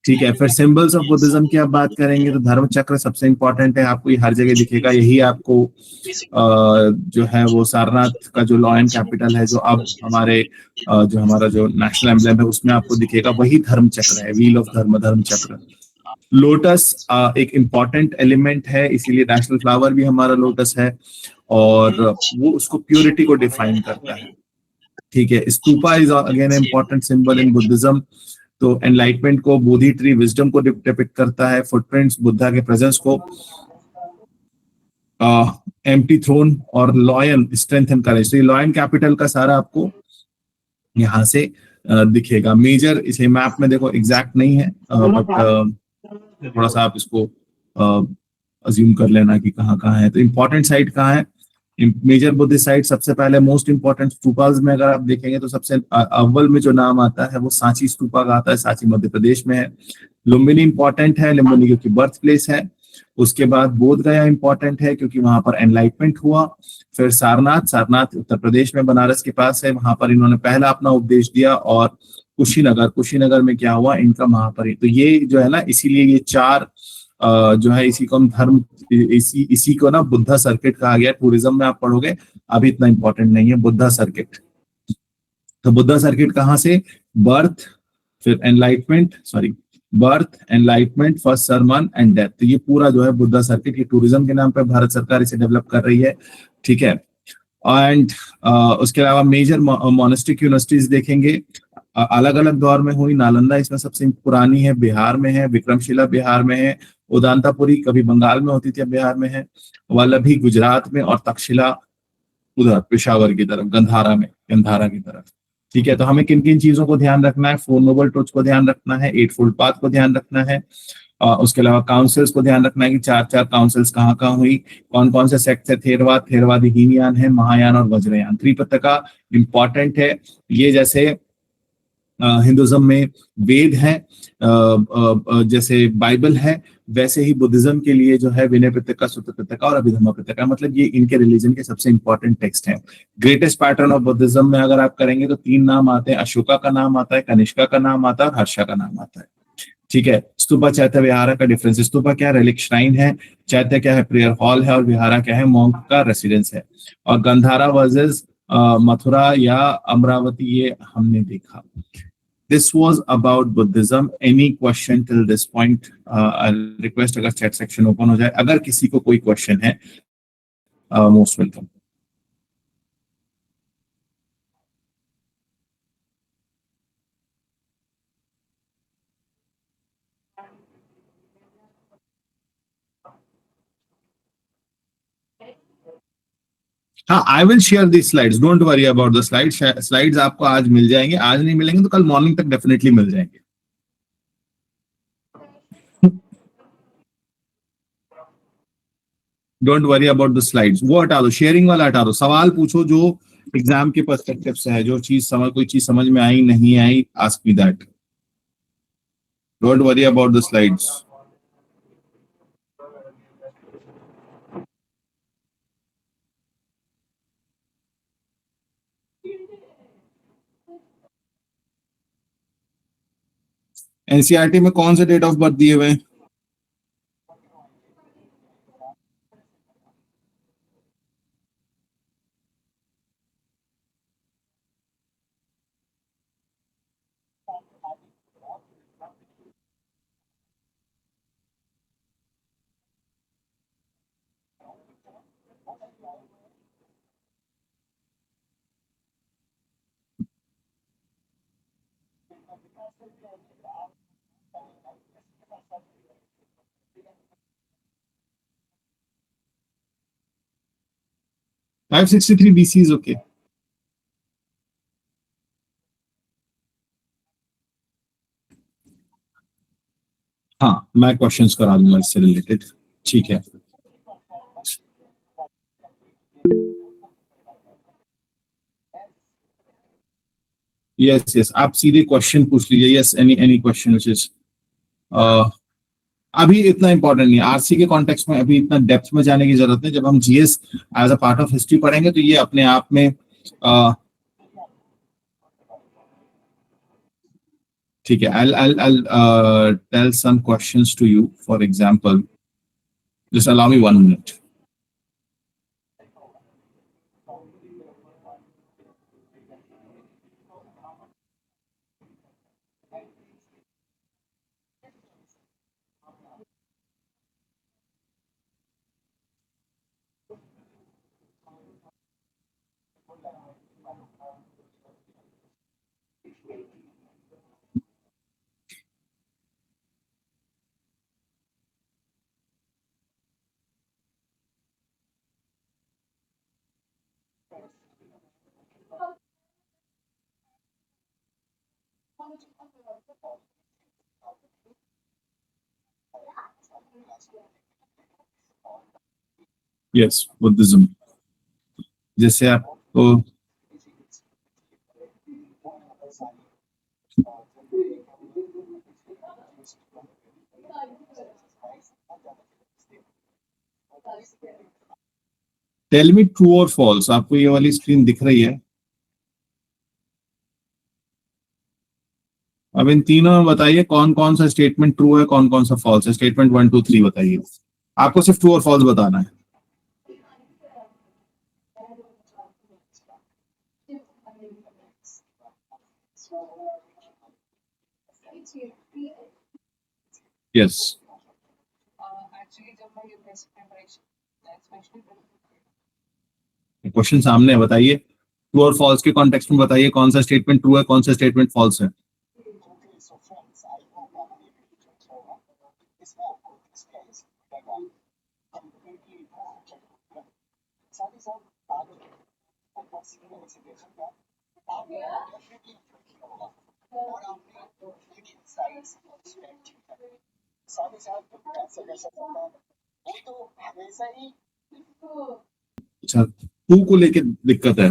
ठीक है। फिर सिंबल्स ऑफ बुद्धिज्म की आप बात करेंगे तो धर्म चक्र सबसे इंपॉर्टेंट है, आपको ये हर जगह दिखेगा। यही आपको जो है वो सारनाथ का जो लॉ एंड कैपिटल है, जो अब हमारा जो नेशनल एम्ब्लेम है उसमें आपको दिखेगा, वही धर्म चक्र है, व्हील ऑफ धर्म चक्र। लोटस एक इम्पॉर्टेंट एलिमेंट है, इसीलिए नेशनल फ्लावर भी हमारा लोटस है, और वो उसको प्योरिटी को डिफाइन करता है, ठीक है, stupa is again important symbol in Buddhism. तो एनलाइटमेंट को, बोधि ट्री विजडम को डिपिक्ट करता है, फुटप्रिंट्स बुद्धा के प्रेजेंस को, एम्प्टी थ्रोन और लॉयन स्ट्रेंथ एंड करेज। तो ये लॉयन कैपिटल का सारा आपको यहाँ से दिखेगा। मेजर इसे मैप में देखो एग्जैक्ट नहीं है, बट थोड़ा सा आप इसको अज्यूम कर लेना कि कहाँ कहाँ है। तो इंपॉर्टेंट साइट कहाँ है, मेजर बुद्धिस्ट साइट सबसे पहले मोस्ट इंपॉर्टेंट स्तूपास में अगर आप देखेंगे तो सबसे अव्वल में जो नाम आता है वो सांची स्तूपा का आता है, सांची मध्य प्रदेश में है। लुम्बिनी इंपॉर्टेंट है, लुम्बिनी क्योंकि बर्थ प्लेस है। उसके बाद बोध गया इंपॉर्टेंट है क्योंकि वहां पर एनलाइटमेंट हुआ। फिर सारनाथ, सारनाथ उत्तर प्रदेश में बनारस के पास है, वहां पर इन्होंने पहला अपना उपदेश दिया। और कुशीनगर, कुशीनगर में क्या हुआ, इनका महापरि। तो ये जो है ना, इसीलिए ये चार जो है, इसी को हम धर्म, इसी को ना बुद्धा सर्किट कहा गया। टूरिज्म में आप पढ़ोगे, अभी इतना इंपॉर्टेंट नहीं है बुद्धा सर्किट। तो बुद्धा सर्किट कहाँ से, बर्थ, फिर enlightenment, sorry, birth, enlightenment, first sermon and death. तो ये पूरा जो है बुद्धा सर्किट, ये टूरिज्म के नाम पे भारत सरकार इसे डेवलप कर रही है। ठीक है। एंड उसके अलावा मेजर मोनेस्टिक यूनिवर्सिटीज देखेंगे, अलग अलग दौर में हुई। नालंदा इसमें सबसे पुरानी है, बिहार में है। विक्रमशिला बिहार में है। उदांतापुरी कभी बंगाल में होती थी, अब बिहार में है। वल्लभी गुजरात में, और तक्षशिला उधर पेशावर की तरफ, गंधारा में, गंधारा की तरफ। ठीक है। तो हमें किन किन चीजों को ध्यान रखना है, फोर नोबल ट्रुथ्स को ध्यान रखना है, एट फोल्ड पाथ को ध्यान रखना है, उसके अलावा काउंसिल्स को ध्यान रखना है कि चार चार काउंसिल्स कहाँ कहाँ हुई, कौन कौन से सेक्ट है, थेरवाद, थेरवादी हीनयान है, महायान और वज्रयान। त्रिपिटका इंपॉर्टेंट है। ये जैसे हिंदुज्म में वेद है, जैसे बाइबल है, वैसे ही बुद्धिज्म के लिए जो है विनय पिटका, सुत्त पिटका और अभिधम्म पिटका, मतलब ये इनके रिलीजन के सबसे इंपॉर्टेंट टेक्स्ट हैं। ग्रेटेस्ट पैटर्न ऑफ बुद्धिज्म में अगर आप करेंगे तो तीन नाम आते हैं, अशोका का नाम आता है, कनिष्का का नाम आता है और हर्षा का नाम आता है। ठीक है। स्तूपा चैत्य विहारा का डिफरेंस, स्तूपा क्या है, रेलिक श्राइन है। चैत्य क्या है, प्रेयर हॉल है। और विहारा क्या है, मॉन्क का रेसिडेंस है। और गंधारा वर्सेस मथुरा या अमरावती, ये हमने देखा। This was about Buddhism. Any question till this point? I'll request अगर chat section open हो जाए, अगर किसी को कोई question है, most welcome. हाँ, I will share these slides. Don't worry about the slides. Slides आपको आज मिल जाएंगे, आज नहीं मिलेंगे तो कल मॉर्निंग तक डेफिनेटली मिल जाएंगे। Don't worry about the slides, वो हटा दो, शेयरिंग वाला हटा दो। सवाल पूछो जो एग्जाम के पर्सपेक्टिव से है, जो चीज समझ, कोई चीज समझ में आई नहीं आई, ask me that. Don't worry about the slides. NCERT में कौन से डेट ऑफ बर्थ दिए हुए हैं? 563 BC is okay. हाँ, मैं क्वेश्चंस करा दूंगा इससे रिलेटेड। ठीक है। यस यस, आप सीधे क्वेश्चन पूछ लीजिए। Yes, any any question which is, अभी इतना इंपॉर्टेंट नहीं है आरसी के कॉन्टेक्स्ट में, अभी इतना डेप्थ में जाने की जरूरत नहीं। जब हम GS as a part of history पढ़ेंगे तो ये अपने आप में ठीक है। I'll tell some questions to you. For example, just allow me 1 minute. Yes, Buddhism. जैसे आपको टेल मी ट्रू और फॉल्स, आपको ये वाली स्क्रीन दिख रही है? अब इन तीनों में बताइए कौन कौन सा स्टेटमेंट ट्रू है, कौन कौन सा फॉल्स है। स्टेटमेंट 1 2 3 बताइए। आपको सिर्फ ट्रू और फॉल्स बताना है। यस। क्वेश्चन सामने है, बताइए। ट्रू और फॉल्स के कॉन्टेक्स्ट में बताइए कौन सा स्टेटमेंट ट्रू है, कौन सा स्टेटमेंट फॉल्स है। अच्छा, टू को लेके दिक्कत है।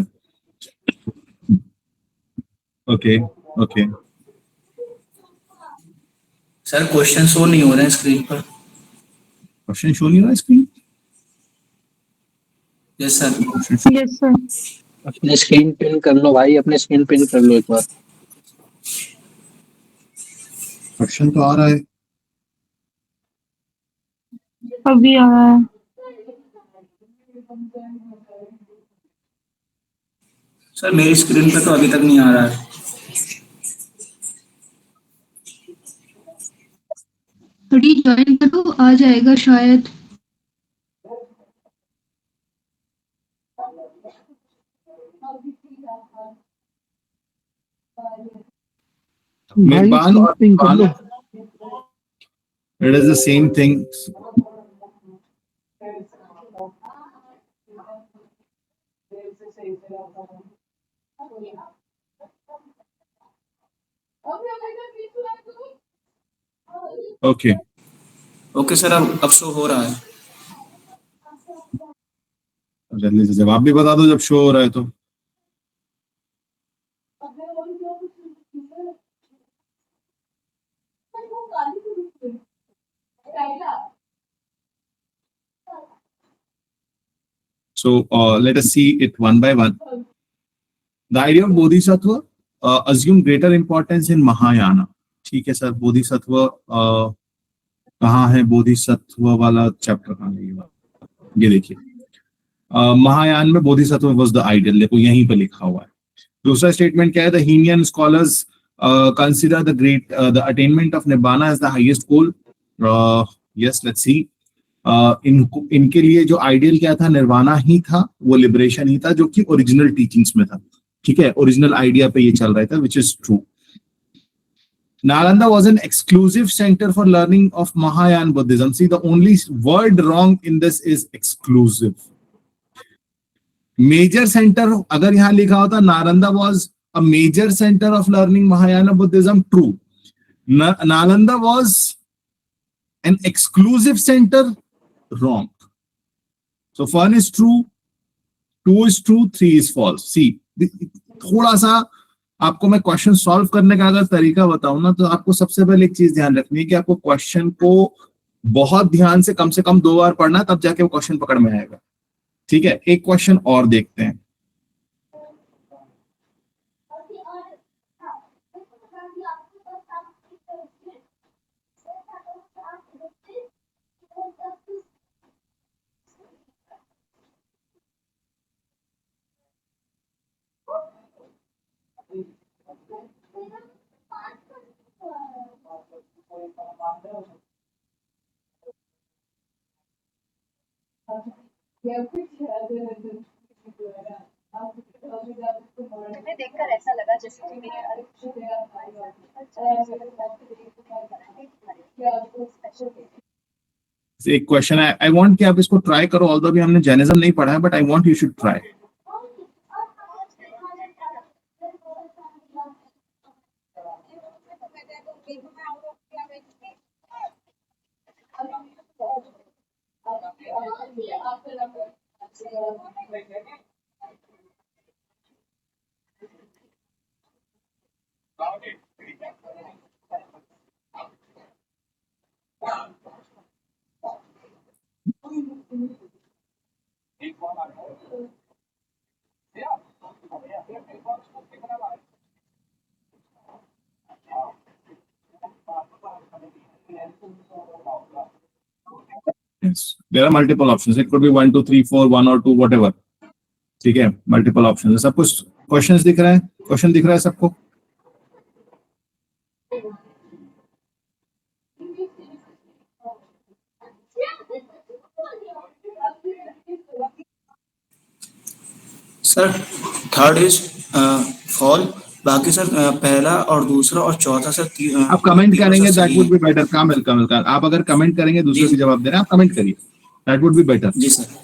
Okay okay. Sir question show नहीं हो रहे हैं स्क्रीन पर। क्वेश्चन शो नहीं हो रहा है screen? Yes sir. Yes sir. अपने स्क्रीन पिन कर लो भाई, अपने स्क्रीन पिन कर लो एक बार। क्वेश्चन तो आ रहा है। अभी आ रहा है। सर मेरी स्क्रीन पे तो अभी तक नहीं आ रहा है। थोड़ी ज्वाइन करो, आ जाएगा शायद। मेहरबान और it is the same thing. Okay okay sir, अब शो हो रहा है। जल्दी से जवाब भी बता दो जब शो हो रहा है तो। So let us see it one by one. The idea of bodhisattva assume greater importance in Mahayana. ठीक है सर, बोधिसत्व कहाँ है? बोधिसत्व वाला चैप्टर कहाँ है? ये देखिए, महायान में बोधिसत्व वाज द आइडियल, देखो यहीं पे लिखा हुआ है। दूसरा स्टेटमेंट क्या है? The Hinayana scholars consider the great the attainment of Nibbana as the highest goal. Yes, let's see. इनके लिए जो आइडियल क्या था? निर्वाणा ही था, वो लिबरेशन ही था, जो कि ओरिजिनल टीचिंग्स में था। ठीक है, ओरिजिनल आइडिया पे ये चल रहा था, which is true. Nalanda was an exclusive center for learning of Mahayana Buddhism. See, the only word wrong in this is exclusive. Major center, अगर यहाँ लिखा होता Nalanda was a major center of learning Mahayana Buddhism, true. Nalanda was an exclusive center, wrong. So 1 is true, 2 is true, 3 is false. See, थोड़ा सा आपको मैं question solve करने का अगर तरीका बताऊं ना, तो आपको सबसे पहले एक चीज ध्यान रखनी है कि आपको क्वेश्चन को बहुत ध्यान से कम 2 बार पढ़ना, तब जाके वो क्वेश्चन पकड़ में आएगा। ठीक है, एक क्वेश्चन और देखते हैं। देखकर ऐसा लगा जैसे कि एक क्वेश्चन है, आई वांट कि आप इसको ट्राई करो, ऑल्दो भी हमने जैनिज्म नहीं पढ़ा है, but I want you should try. Yes. There are multiple options. It could be 1, 2, 3, 4, 1 or 2, whatever. ठीक है, मल्टीपल ऑप्शन है। सब कुछ क्वेश्चंस दिख रहा है, क्वेश्चन दिख रहा है सबको? सर थर्ड इज फॉल, बाकी सर पहला और दूसरा और चौथा सर आप कमेंट करेंगे, दैट वुड बी बेटर। कामिल आप अगर कमेंट करेंगे, दूसरे से जवाब दे रहे हैं, आप कमेंट करिए, दैट वुड बी बेटर। जी sir.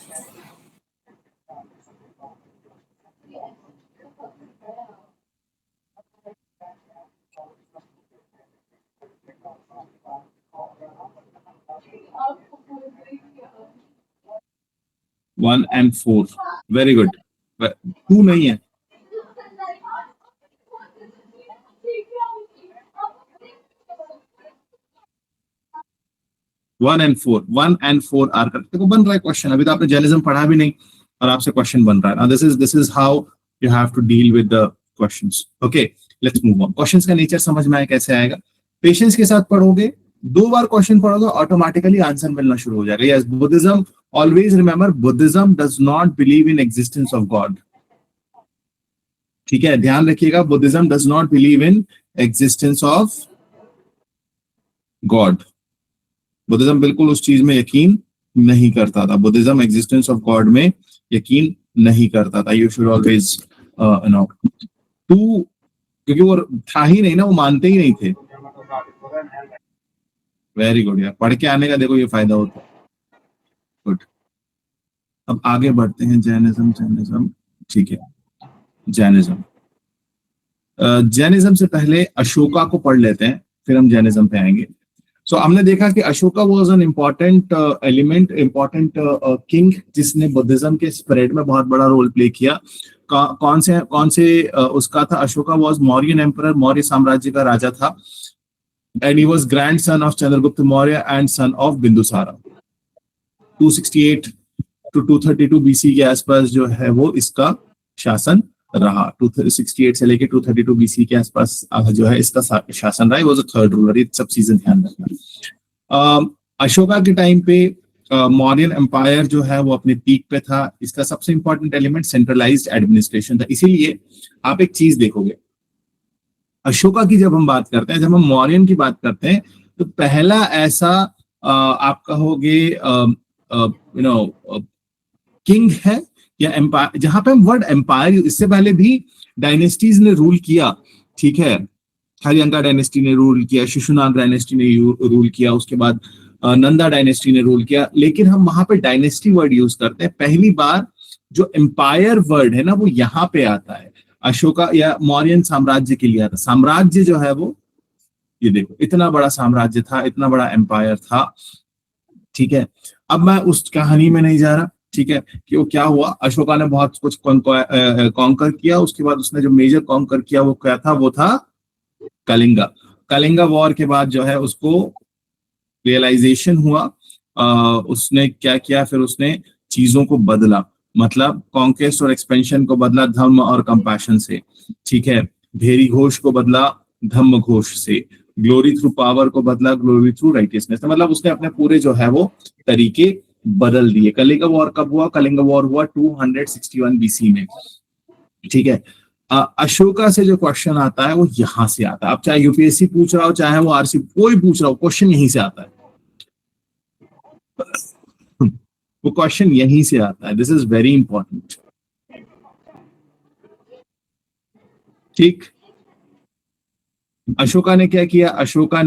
One and 4, very good. 2 नहीं है, one and four are correct. देखो बन रहा है क्वेश्चन, अभी तो आपने जर्नलिज्म पढ़ा भी नहीं और आपसे क्वेश्चन बन रहा है। This is how you have to deal with the questions. Okay, let's move on. Questions का नेचर समझ में आया कैसे आएगा? पेशेंस के साथ पढ़ोगे, 2 बार क्वेश्चन पढ़ोगे, ऑटोमेटिकली आंसर मिलना शुरू हो जाएगा। Yes, Buddhism, always remember, Buddhism does not believe in existence of God. ठीक है, ध्यान रखिएगा, Buddhism does not believe in existence of God. Buddhism बिल्कुल उस चीज में यकीन नहीं करता था। बुद्धिज्म एग्जिस्टेंस ऑफ गॉड में यकीन नहीं करता था। You should always no. 2, क्योंकि वो था ही नहीं ना, वो मानते ही नहीं थे। वेरी गुड यार, पढ़ के आने का देखो ये फायदा होता है। गुड, अब आगे बढ़ते हैं। जैनिज्म, ठीक है, जैनिज्म से पहले अशोका को पढ़ लेते हैं, फिर हम जैनिज्म पे आएंगे। सो हमने देखा कि Ashoka was an important element, important king, जिसने बुद्धिज्म के स्प्रेड में बहुत बड़ा रोल प्ले किया। कौन से उसका था? अशोका वाज मौर्यन एम्परर, मौर्य साम्राज्य का राजा था। And he was grandson of Chandragupta Maurya and son of Bindusara. 268 to 232 BC के आसपास जो है वो इसका शासन रहा। 268 से लेके 232 बीसी के आसपास जो है इसका शासन रहा। वो थर्ड रूलर, ये सब चीजें ध्यान रखना। अशोका के टाइम पे मौर्यन एम्पायर जो है वो अपने पीक पे था। इसका सबसे इंपॉर्टेंट एलिमेंट सेंट्रलाइज्ड एडमिनिस्ट्रेशन था। इसीलिए आप एक चीज देखोगे, अशोका की जब हम बात करते हैं, जब हम मौर्यन की बात करते हैं, तो पहला ऐसा आप कहोगे यू नो किंग है या एम्पायर, जहां पे हम वर्ड एम्पायर, इससे पहले भी डायनेस्टीज ने रूल किया। ठीक है, हरियंका डायनेस्टी ने रूल किया, शिशुनाग डायनेस्टी ने रूल किया, उसके बाद नंदा डायनेस्टी ने रूल किया, लेकिन हम वहां पे डायनेस्टी वर्ड यूज करते हैं। पहली बार जो एम्पायर वर्ड है ना, वो यहाँ पे आता है, अशोका या मौर्यन साम्राज्य के लिए आता। साम्राज्य जो है वो, ये देखो, इतना बड़ा साम्राज्य था, इतना बड़ा एम्पायर था। ठीक है, अब मैं उस कहानी में नहीं जा रहा। ठीक है, कि वो क्या हुआ, अशोका ने बहुत कुछ कॉन्कर किया। उसके बाद उसने जो मेजर कॉन्कर किया वो क्या था? वो था कलिंगा वॉर के बाद जो है उसको रियलाइजेशन हुआ। उसने क्या किया, फिर उसने चीजों को बदला, मतलब कॉन्केस्ट और एक्सपेंशन को बदला धम्म और कंपैशन से। ठीक है, भेरी घोष को बदला धम्म घोष से, ग्लोरी थ्रू पावर को बदला ग्लोरी थ्रू राइटियसनेस। मतलब उसने अपने पूरे जो है वो तरीके बदल दिए। कलिंगा वॉर कब हुआ? कलिंगा वॉर हुआ 261 बीसी में। ठीक है, अशोका से जो क्वेश्चन आता है वो यहां से आता है। अब चाहे यूपीएससी पूछ रहा हो, चाहे वो आरसी कोई पूछ रहा हो, क्वेश्चन यहीं से आता है। वो क्वेश्चन यहीं से आता है। This is very important. ठीक, अशोका ने क्या किया? अशोका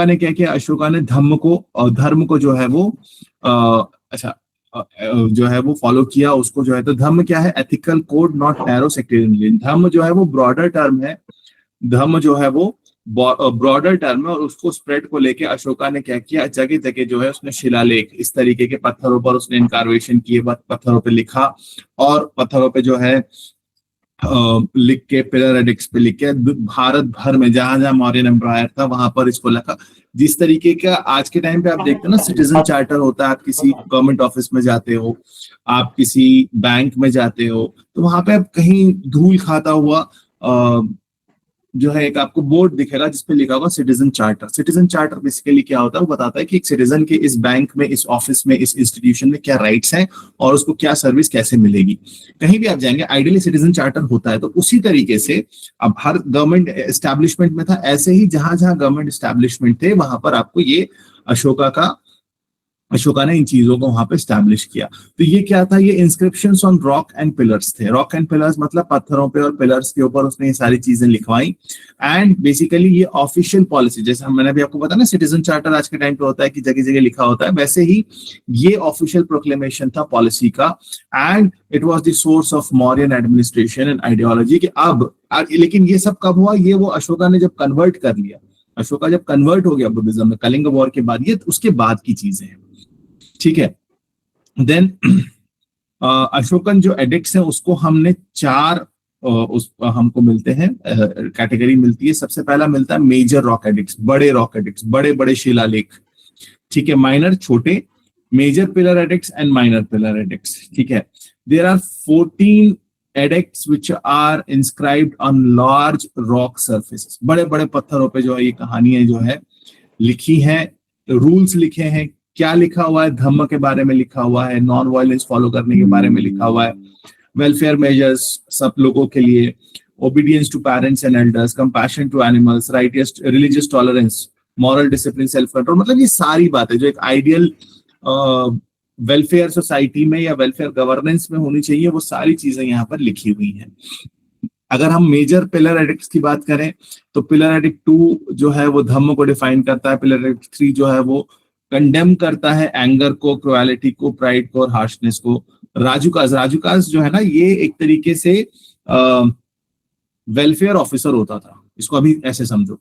ने क्या किया? अशोका ने धर्म को जो है वो जो है वो फॉलो किया उसको, जो है। तो धर्म क्या है? Ethical code, not narrow sectarian. धर्म जो है वो ब्रॉडर टर्म है। धर्म जो है वो ब्रॉडर टर्म में, और उसको स्प्रेड को लेके अशोका ने क्या किया, जगह जगह जो है उसने शिलालेख इस तरीके के पत्थरों पर उसने इनकार्वेशन किए, पत्थरों पे लिखा, और पत्थरों पे जो है लिख के, पिलर एडिक्स पे लिख के भारत भर में जहां जहां मौर्यन एम्पायर था वहां पर इसको लिखा। जिस तरीके का आज के टाइम पे आप देखते हो ना सिटीजन चार्टर होता है, आप किसी गवर्नमेंट ऑफिस में जाते हो, आप किसी बैंक में जाते हो, तो वहां पे आप कहीं धूल खाता हुआ जो है एक आपको बोर्ड दिखेगा जिसपे लिखा होगा citizen charter. Citizen charter basically क्या होता है, वो बताता है कि एक सिटीजन के इस बैंक में, इस ऑफिस में, इस इंस्टीट्यूशन में क्या राइट्स हैं और उसको क्या सर्विस कैसे मिलेगी। कहीं भी आप जाएंगे आइडियली सिटीजन चार्टर होता है। तो उसी तरीके से अब हर गवर्नमेंट एस्टैब्लिशमेंट में था, ऐसे ही जहां जहां गवर्नमेंट एस्टैब्लिशमेंट थे वहां पर आपको ये अशोका ने इन चीजों को वहां पे स्टैब्लिश किया। तो ये क्या था, ये inscriptions on rock and pillars थे। रॉक एंड पिलर्स मतलब पत्थरों पे और पिलर्स के ऊपर उसने ये सारी चीजें लिखवाई। एंड बेसिकली ये ऑफिशियल पॉलिसी, जैसे मैंने भी आपको बताया ना सिटीजन चार्टर आज के टाइम पे होता है कि जगह जगह लिखा होता है, वैसे ही ये ऑफिशियल प्रोक्लेमेशन था पॉलिसी का। And it was the source of Mauryan administration and ideology. कि अब लेकिन ये सब कब हुआ, ये वो अशोका ने जब कन्वर्ट कर लिया, अशोका जब कन्वर्ट हो गया बुद्धिज्म में कलिंग वॉर के बाद, ये उसके बाद की चीजें हैं। ठीक है, देन अशोकन जो एडिक्ट्स हैं उसको हमने चार हमको मिलते हैं, कैटेगरी मिलती है। सबसे पहला मिलता है मेजर रॉक एडिक्ट्स, बड़े रॉक एडिक्ट्स, बड़े बड़े शिलालेख। ठीक है, माइनर छोटे, major pillar edicts and minor pillar edicts. ठीक है, there are 14 edicts which are inscribed on large rock surfaces। बड़े बड़े पत्थरों पे जो है ये कहानियां जो है लिखी हैं, रूल्स लिखे हैं। क्या लिखा हुआ है, धम्म के बारे में लिखा हुआ है, नॉन वायलेंस फॉलो करने के बारे में लिखा हुआ है, वेलफेयर मेजर्स सब लोगों के लिए, obedience to parents and elders, compassion to animals, righteous religious tolerance, moral discipline, self control. मतलब ये सारी बातें जो एक आइडियल वेलफेयर सोसाइटी में या वेलफेयर गवर्नेंस में होनी चाहिए, वो सारी चीजें यहाँ पर लिखी हुई हैं। अगर हम मेजर पिलर एडिक्ट्स की बात करें तो पिलर एडिक्ट 2 जो है वो धम्म को डिफाइन करता है। पिलर एडिक्ट 3 जो है वो कंडेम करता है एंगर को, क्रुएलिटी को, प्राइड को और हार्शनेस को। राजूकाज जो है ना, ये एक तरीके से वेलफेयर ऑफिसर होता था। इसको अभी ऐसे समझो,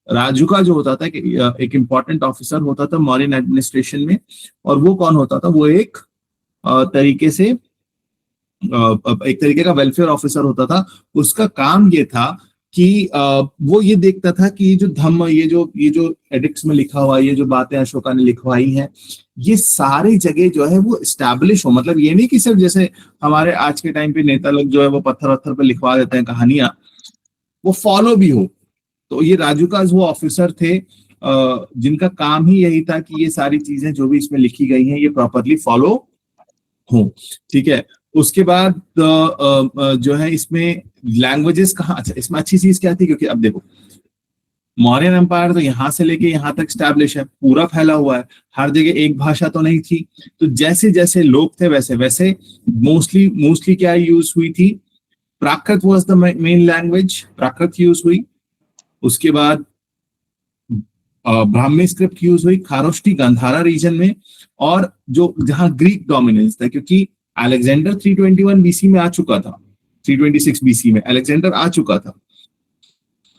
राजूका जो होता था कि एक इंपॉर्टेंट ऑफिसर होता था मौर्यन एडमिनिस्ट्रेशन में। और वो कौन होता था, वो एक तरीके का वेलफेयर ऑफिसर होता था। उसका काम ये था कि वो ये देखता था कि जो धम्म, ये जो एडिक्ट्स में लिखा हुआ, ये जो बातें अशोका ने लिखवाई हैं, ये सारी जगह जो है वो एस्टैब्लिश हो। मतलब ये नहीं कि सिर्फ जैसे हमारे आज के टाइम पे नेता लोग जो है वो पत्थर पे लिखवा देते हैं कहानियां, वो फॉलो भी हो। तो ये राजूकाज वो ऑफिसर थे जिनका काम ही यही था कि ये सारी चीजें जो भी इसमें लिखी गई हैं ये प्रॉपरली फॉलो हो। ठीक है, उसके बाद जो है इसमें लैंग्वेजेस कहाँ, अच्छा इसमें अच्छी चीज क्या थी, क्योंकि अब देखो मौर्यन एम्पायर तो यहाँ से लेके यहाँ तक स्टैब्लिश है, पूरा फैला हुआ है, हर जगह एक भाषा तो नहीं थी। तो जैसे जैसे लोग थे वैसे वैसे मोस्टली क्या यूज हुई थी, Prakrit was the main language, Prakrit use हुई। उसके बाद ब्राह्मी स्क्रिप्ट यूज हुई खारोष्टी गांधारा रीजन में, और जो जहां ग्रीक डोमिनेंस था, क्योंकि अलेक्जेंडर 321 बीसी में आ चुका था, 326 बीसी में अलेक्जेंडर आ चुका था,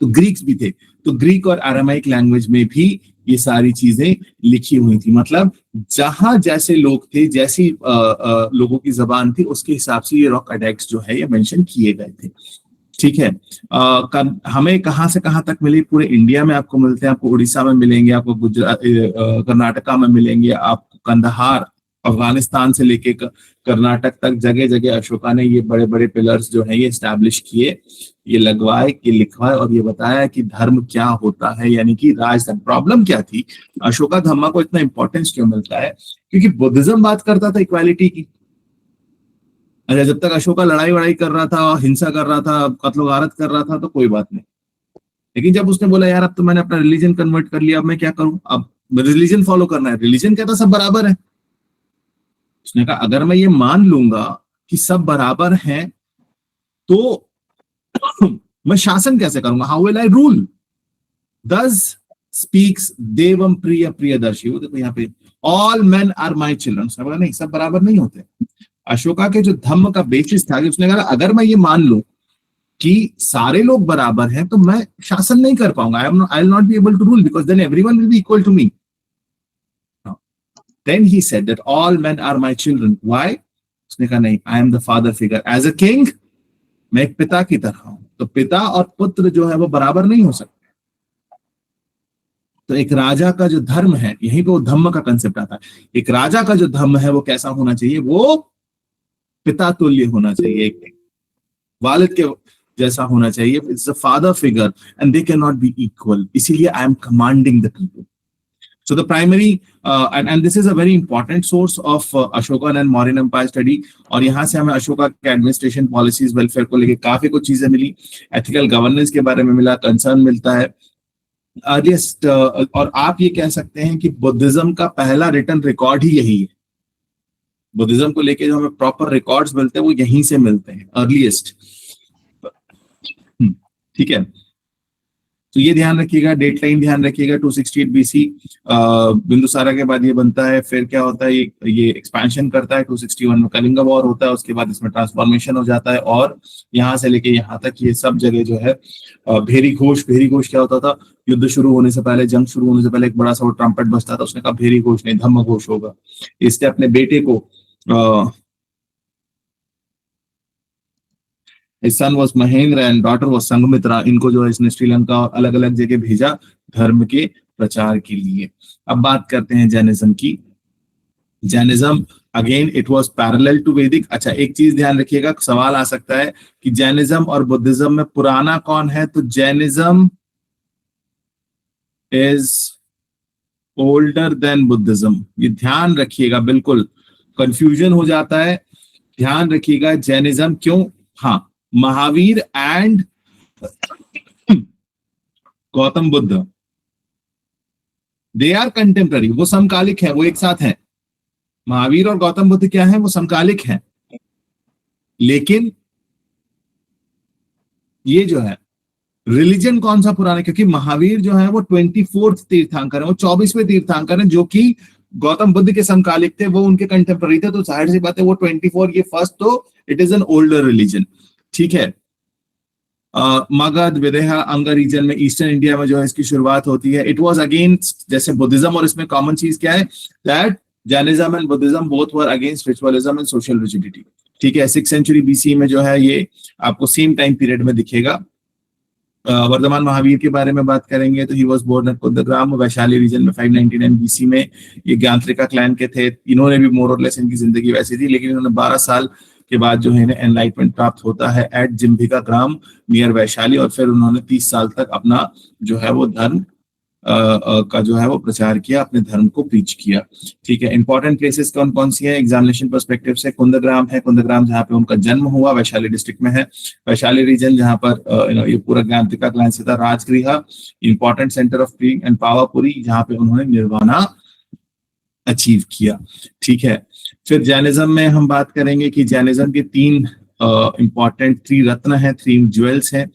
तो ग्रीक्स भी थे। तो ग्रीक और अरामाइक लैंग्वेज में भी ये सारी चीजें लिखी हुई थी। मतलब जहां जैसे लोग थे, जैसी लोगों की जबान थी, उसके हिसाब से ये रॉक एडिक्ट्स जो है ये मेंशन किए गए थे। ठीक है, हमें कहां से कहां तक मिले, पूरे इंडिया में आपको मिलते हैं। आपको उड़ीसा में मिलेंगे, आपको गुजरात, कर्नाटका में मिलेंगे, आपको कंदहार, अफगानिस्तान से लेके कर्नाटक तक जगह जगह अशोका ने ये बड़े बड़े पिलर्स जो है ये एस्टैब्लिश किए, ये लगवाए, कि लिखवाए और ये बताया कि धर्म क्या होता है, यानी कि राजधर्म। प्रॉब्लम क्या थी, अशोका धम्मा को इतना इंपॉर्टेंस क्यों मिलता है, क्योंकि बुद्धिज्म बात करता था इक्वालिटी की। अच्छा, जब तक अशोका लड़ाई वड़ाई कर रहा था, हिंसा कर रहा था, कत्लो गारत कर रहा था, तो कोई बात नहीं। लेकिन जब उसने बोला यार अब तो मैंने अपना रिलीजन कन्वर्ट कर लिया, अब मैं क्या करूं, अब रिलीजन फॉलो करना है, रिलीजन कहता सब बराबर है। उसने कहा अगर मैं ये मान लूंगा कि सब बराबर हैं तो मैं शासन कैसे करूंगा, how will I rule. Thus speaks Devanam Priya Priyadarshi. वो देखो यहाँ पे all men are my children. उसने बोला नहीं, सब बराबर नहीं होते। अशोका के जो धम्म का बेसिस था कि उसने कहा अगर मैं ये मान लूं कि सारे लोग बराबर हैं तो मैं शासन नहीं कर पाऊंगा, I will not be able to rule because then everyone will be equal to me. Then he said that all men are my children. Why? उसने कहा नहीं, I am the father figure. As a king, मैं एक पिता की तरह हूं. तो पिता और पुत्र जो है वो बराबर नहीं हो सकते. तो एक राजा का जो धर्म है, यहीं पे वो धम्म का कंसेप्ट आता है. एक राजा का जो धर्म है वो कैसा होना चाहिए? वो पिता तुल्य होना चाहिए, एक वालिद के जैसा होना चाहिए. It's a father figure and they can not be equal. इसीलिए I am commanding the people. So the primary and this is a very important source of Ashokan and Mauryan Empire study. और यहाँ से हमें अशोका के administration policies welfare को लेके काफी कुछ चीजें मिली. एथिकल गवर्नेंस के बारे में मिला, कंसर्न मिलता है. अर्लीस्ट और आप ये कह सकते हैं कि बुद्धिज्म का पहला रिटन रिकॉर्ड ही यही है. बुद्धिज्म को लेके जो हमें प्रॉपर रिकॉर्ड्स मिलते हैं वो यहीं से मिलते हैं, अर्लीस्ट. ठीक है, तो ये ध्यान रखिएगा, डेट लाइन ध्यान रखिएगा. 268 BC बिंदुसारा के बाद ये बनता है. फिर क्या होता है, ये एक्सपेंशन करता है. 261 में कलिंगा वॉर होता है. उसके बाद इसमें ट्रांसफॉर्मेशन हो जाता है और यहाँ से लेके यहाँ तक ये सब जगह जो है भेरी घोष क्या होता था? युद्ध शुरू होने से पहले, जंग शुरू होने से पहले एक बड़ा सा वो ट्रम्पेट बजता था. उसने कहा भेरी घोष नहीं, धम्म घोष होगा. इसने अपने बेटे को His son was Mahendra and daughter was Sanghmitra. इनको जो है इसने श्रीलंका और अलग अलग जगह भेजा धर्म के प्रचार के लिए. अब बात करते हैं जैनिज्म की. Jainism again it was parallel to Vedic. अच्छा, एक चीज ध्यान रखिएगा, सवाल आ सकता है कि जैनिज्म और बुद्धिज्म में पुराना कौन है? तो Jainism is older than Buddhism. ये ध्यान रखिएगा, बिल्कुल कंफ्यूजन हो जाता है. ध्यान रखिएगा, जैनिज्म क्यों? हाँ, Mahavira and Gautam Buddha they are contemporary. वो समकालिक है, वो एक साथ हैं. महावीर और गौतम बुद्ध क्या है? वो समकालिक हैं. लेकिन ये जो है रिलीजन कौन सा पुराना? क्योंकि महावीर जो है वो 24th तीर्थंकर है, वो 24वें तीर्थंकर है, जो कि गौतम बुद्ध के समकालिक थे, वो उनके कंटेम्पररी थे. तो जाहिर सी बात है वो 24, ये फर्स्ट, तो it is an older religion. ठीक है. मगध, विदेहा, अंग रीजन में ईस्टर्न इंडिया में जो है इसकी शुरुआत होती है. इट वाज अगेंस्ट, जैसे बुद्धिज्म और इसमें कॉमन चीज क्या है? That Jainism and Buddhism both were against ritualism and social rigidity. ठीक है. 6th century BC में जो है ये आपको सेम टाइम पीरियड में दिखेगा. वर्धमान महावीर के बारे में बात करेंगे तो he was born at Kundagram, Vaishali region में 599 BC में. ये ज्ञात्रिका क्लैन के थे. इन्होंने भी मोर और लेस इनकी जिंदगी वैसी थी, लेकिन इन्होंने 12 साल के बाद जो है इन्हें एनलाइटमेंट प्राप्त होता है एट जिम्भिका ग्राम नियर वैशाली. और फिर उन्होंने 30 साल तक अपना जो है वो धर्म का जो है वो प्रचार किया, अपने धर्म को प्रीच किया. ठीक है. इंपॉर्टेंट प्लेसेस कौन कौन सी है एग्जामिनेशन पर्सपेक्टिव से? कुंदग्राम है, कुंदग्राम जहाँ पे उनका जन्म हुआ, वैशाली डिस्ट्रिक्ट में है. वैशाली रीजन जहाँ पर ये पूरा ज्ञात्रिका क्लैन से था. Rajgriha, important centre of preaching and Pawapuri, जहाँ पे उन्होंने निर्वाणा अचीव किया. ठीक है. फिर जैनिज्म में हम बात करेंगे कि जैनिज्म के 3 इंपॉर्टेंट त्रिरत्न है, 3 ज्वेल्स हैं.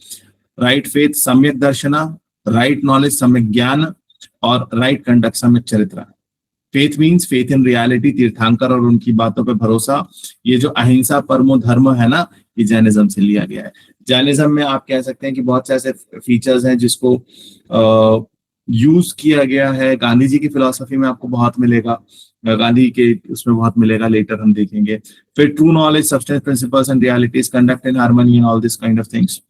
राइट फेथ, सम्यक दर्शना, राइट नॉलेज, सम्यक ज्ञान, और राइट कंडक्ट, सम्यक चरित्र. Faith means faith in reality, तीर्थंकर और उनकी बातों पे भरोसा. ये जो अहिंसा परमो धर्म है ना, ये जैनिज्म से लिया गया है. जैनिज्म में आप कह सकते हैं कि बहुत से ऐसे फीचर्स हैं जिसको यूज किया गया है. गांधी जी की फिलॉसफी में आपको बहुत मिलेगा, गांधी के उसमें बहुत मिलेगा, लेटर हम देखेंगे. फिर true knowledge, substance, principles and realities, conduct in harmony and all this kind of things.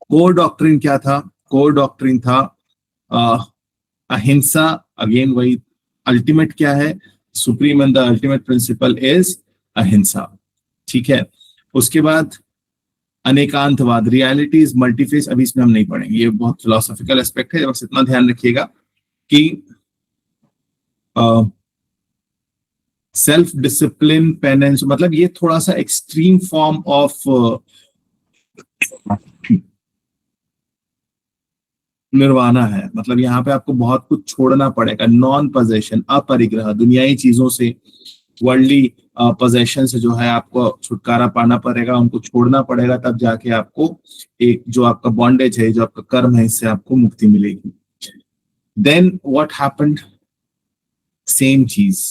Core doctrine क्या था? कोर डॉक्ट्रिन था अहिंसा. अगेन वही, अल्टीमेट क्या है? Supreme and the ultimate principle is ahimsa. ठीक है. उसके बाद अनेकांतवाद, रियलिटी इज मल्टीफेस. अभी इसमें हम नहीं पढ़ेंगे, ये बहुत फिलोसॉफिकल एस्पेक्ट है. बस इतना ध्यान रखिएगा कि सेल्फ डिसिप्लिन, पेनेंस, मतलब ये थोड़ा सा एक्सट्रीम फॉर्म ऑफ निर्वाणा है. मतलब यहाँ पे आपको बहुत कुछ छोड़ना पड़ेगा. नॉन पोजेशन, अपरिग्रह, दुनियाई चीजों से, वर्ल्डली पोजेशन से जो है आपको छुटकारा पाना पड़ेगा, उनको छोड़ना पड़ेगा, तब जाके आपको एक जो आपका बॉन्डेज है, जो आपका कर्म है, इससे आपको मुक्ति मिलेगी. Then what happened? सेम चीज,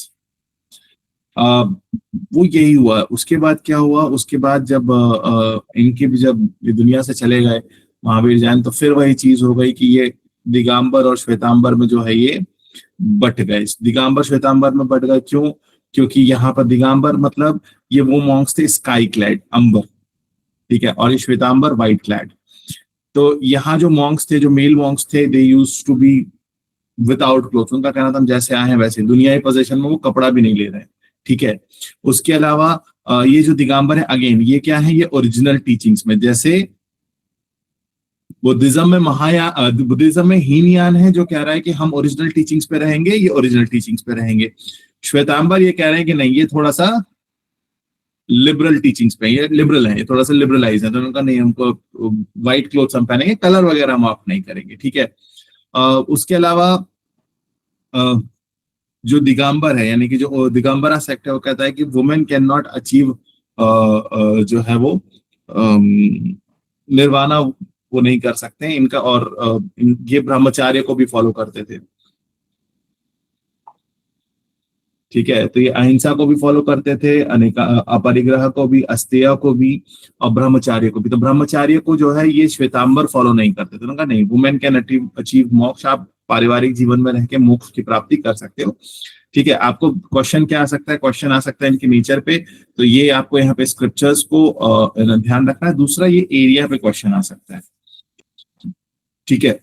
वो यही हुआ। उसके बाद क्या हुआ, उसके बाद जब इनके भी जब ये दुनिया से चले गए महावीर जैन, तो फिर वही चीज हो गई कि ये दिगंबर और श्वेतांबर में जो है ये बट गए। दिगंबर श्वेतांबर में बट गए क्यों? क्योंकि यहाँ पर दिगंबर मतलब ये वो मॉन्क्स थे स्काई क्लैड, अंबर, ठीक है, और ये श्वेतांबर व्हाइट क्लैड। तो यहाँ जो मॉन्क्स थे, जो मेल मॉन्क्स थे, they used to be without cloth. उनका कहना था हम जैसे आए हैं वैसे, दुनियाई पोजीशन में वो कपड़ा भी नहीं ले रहे हैं, ठीक है। उसके अलावा ये जो दिगंबर है, अगेन ये क्या है, ये ओरिजिनल टीचिंग्स में, जैसे बुद्धिज्म में बुद्धिज्म में हीनयान है जो कह रहा है कि हम ओरिजिनल टीचिंग्स पे रहेंगे, ये ओरिजिनल टीचिंग्स पे रहेंगे। श्वेतांबर ये कह रहे हैं कि नहीं, ये थोड़ा सा लिबरल टीचिंग्स पे, ये लिबरल है, ये थोड़ा सा लिबरलाइज है। तो उनका नहीं, हमको व्हाइट क्लोथ्स हम पहनेंगे, कलर वगैरह हम ऑफ नहीं करेंगे, ठीक है। उसके अलावा जो दिगंबर है, यानी कि जो दिगंबरा सेक्ट है, वो कहता है कि वुमेन कैन नॉट अचीव जो है वो निर्वाणा वो नहीं कर सकते हैं इनका। और ये ब्रह्मचार्य को भी फॉलो करते थे, ठीक है। तो ये अहिंसा को भी फॉलो करते थे, अपरिग्रह को भी, अस्तेय को भी, और ब्रह्मचार्य को भी। तो ब्रह्मचार्य को जो है ये श्वेतांबर फॉलो नहीं करते थे। उनका नहीं, वुमेन कैन अचीव मोक्ष, आप पारिवारिक जीवन में रह के मोक्ष की प्राप्ति कर सकते हो, ठीक है। आपको क्वेश्चन क्या आ सकता है, क्वेश्चन आ सकता है इनके नेचर पे, तो ये आपको यहाँ पे स्क्रिप्चर्स को ध्यान रखना है। दूसरा, ये एरिया पे क्वेश्चन आ सकता है, ठीक है,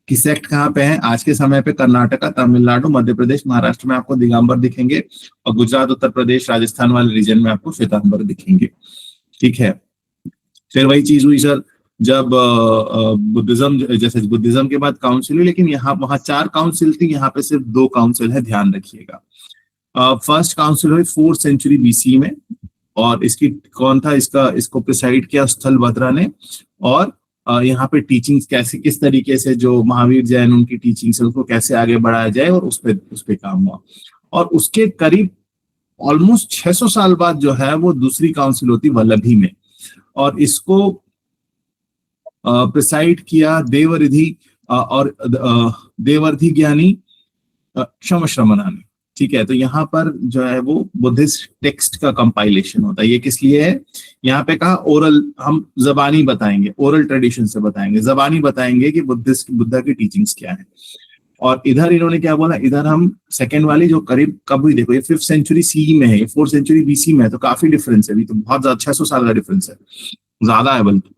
कि सेक्ट कहाँ पे है। आज के समय पे कर्नाटका, तमिलनाडु, मध्य प्रदेश, महाराष्ट्र में आपको दिगंबर दिखेंगे, और गुजरात, उत्तर प्रदेश, राजस्थान वाले रीजन में आपको श्वेतांबर दिखेंगे, ठीक है। फिर वही चीज हुई सर, जब बुद्धिज्म, जैसे बुद्धिज्म के बाद काउंसिल हुई, लेकिन यहाँ वहां 4 काउंसिल थी, यहाँ पे सिर्फ 2 काउंसिल है, ध्यान रखिएगा। फर्स्ट काउंसिल हुई 4th सेंचुरी BC में, और इसकी कौन था, इसको प्रिसाइड किया स्थलभद्रा ने। और यहाँ पे टीचिंग्स कैसे, किस तरीके से जो महावीर जैन उनकी टीचिंग्स है उसको कैसे आगे बढ़ाया जाए, और उस पे काम हुआ। और उसके करीब ऑलमोस्ट 600 साल बाद जो है वो दूसरी काउंसिल होती वल्लभी में, और इसको प्रिसाइड किया देवरिधि और देवर्धि ज्ञानी श्रमणा ने, ठीक है। तो यहाँ पर जो है वो बुद्धिस्ट टेक्स्ट का कंपाइलेशन होता है। ये किस लिए है, यहाँ पे कहा ओरल, हम जबानी बताएंगे, ओरल ट्रेडिशन से बताएंगे, जबानी बताएंगे कि बुद्धा की टीचिंग्स क्या है। और इधर इन्होंने क्या बोला, इधर हम सेकेंड वाली जो करीब कब हुई, देखो ये 5th सेंचुरी CE में है, ये 4th सेंचुरी BC में है, तो काफी डिफरेंस है, अभी तो बहुत ज्यादा 600 साल का डिफरेंस है, ज्यादा है बल्कि।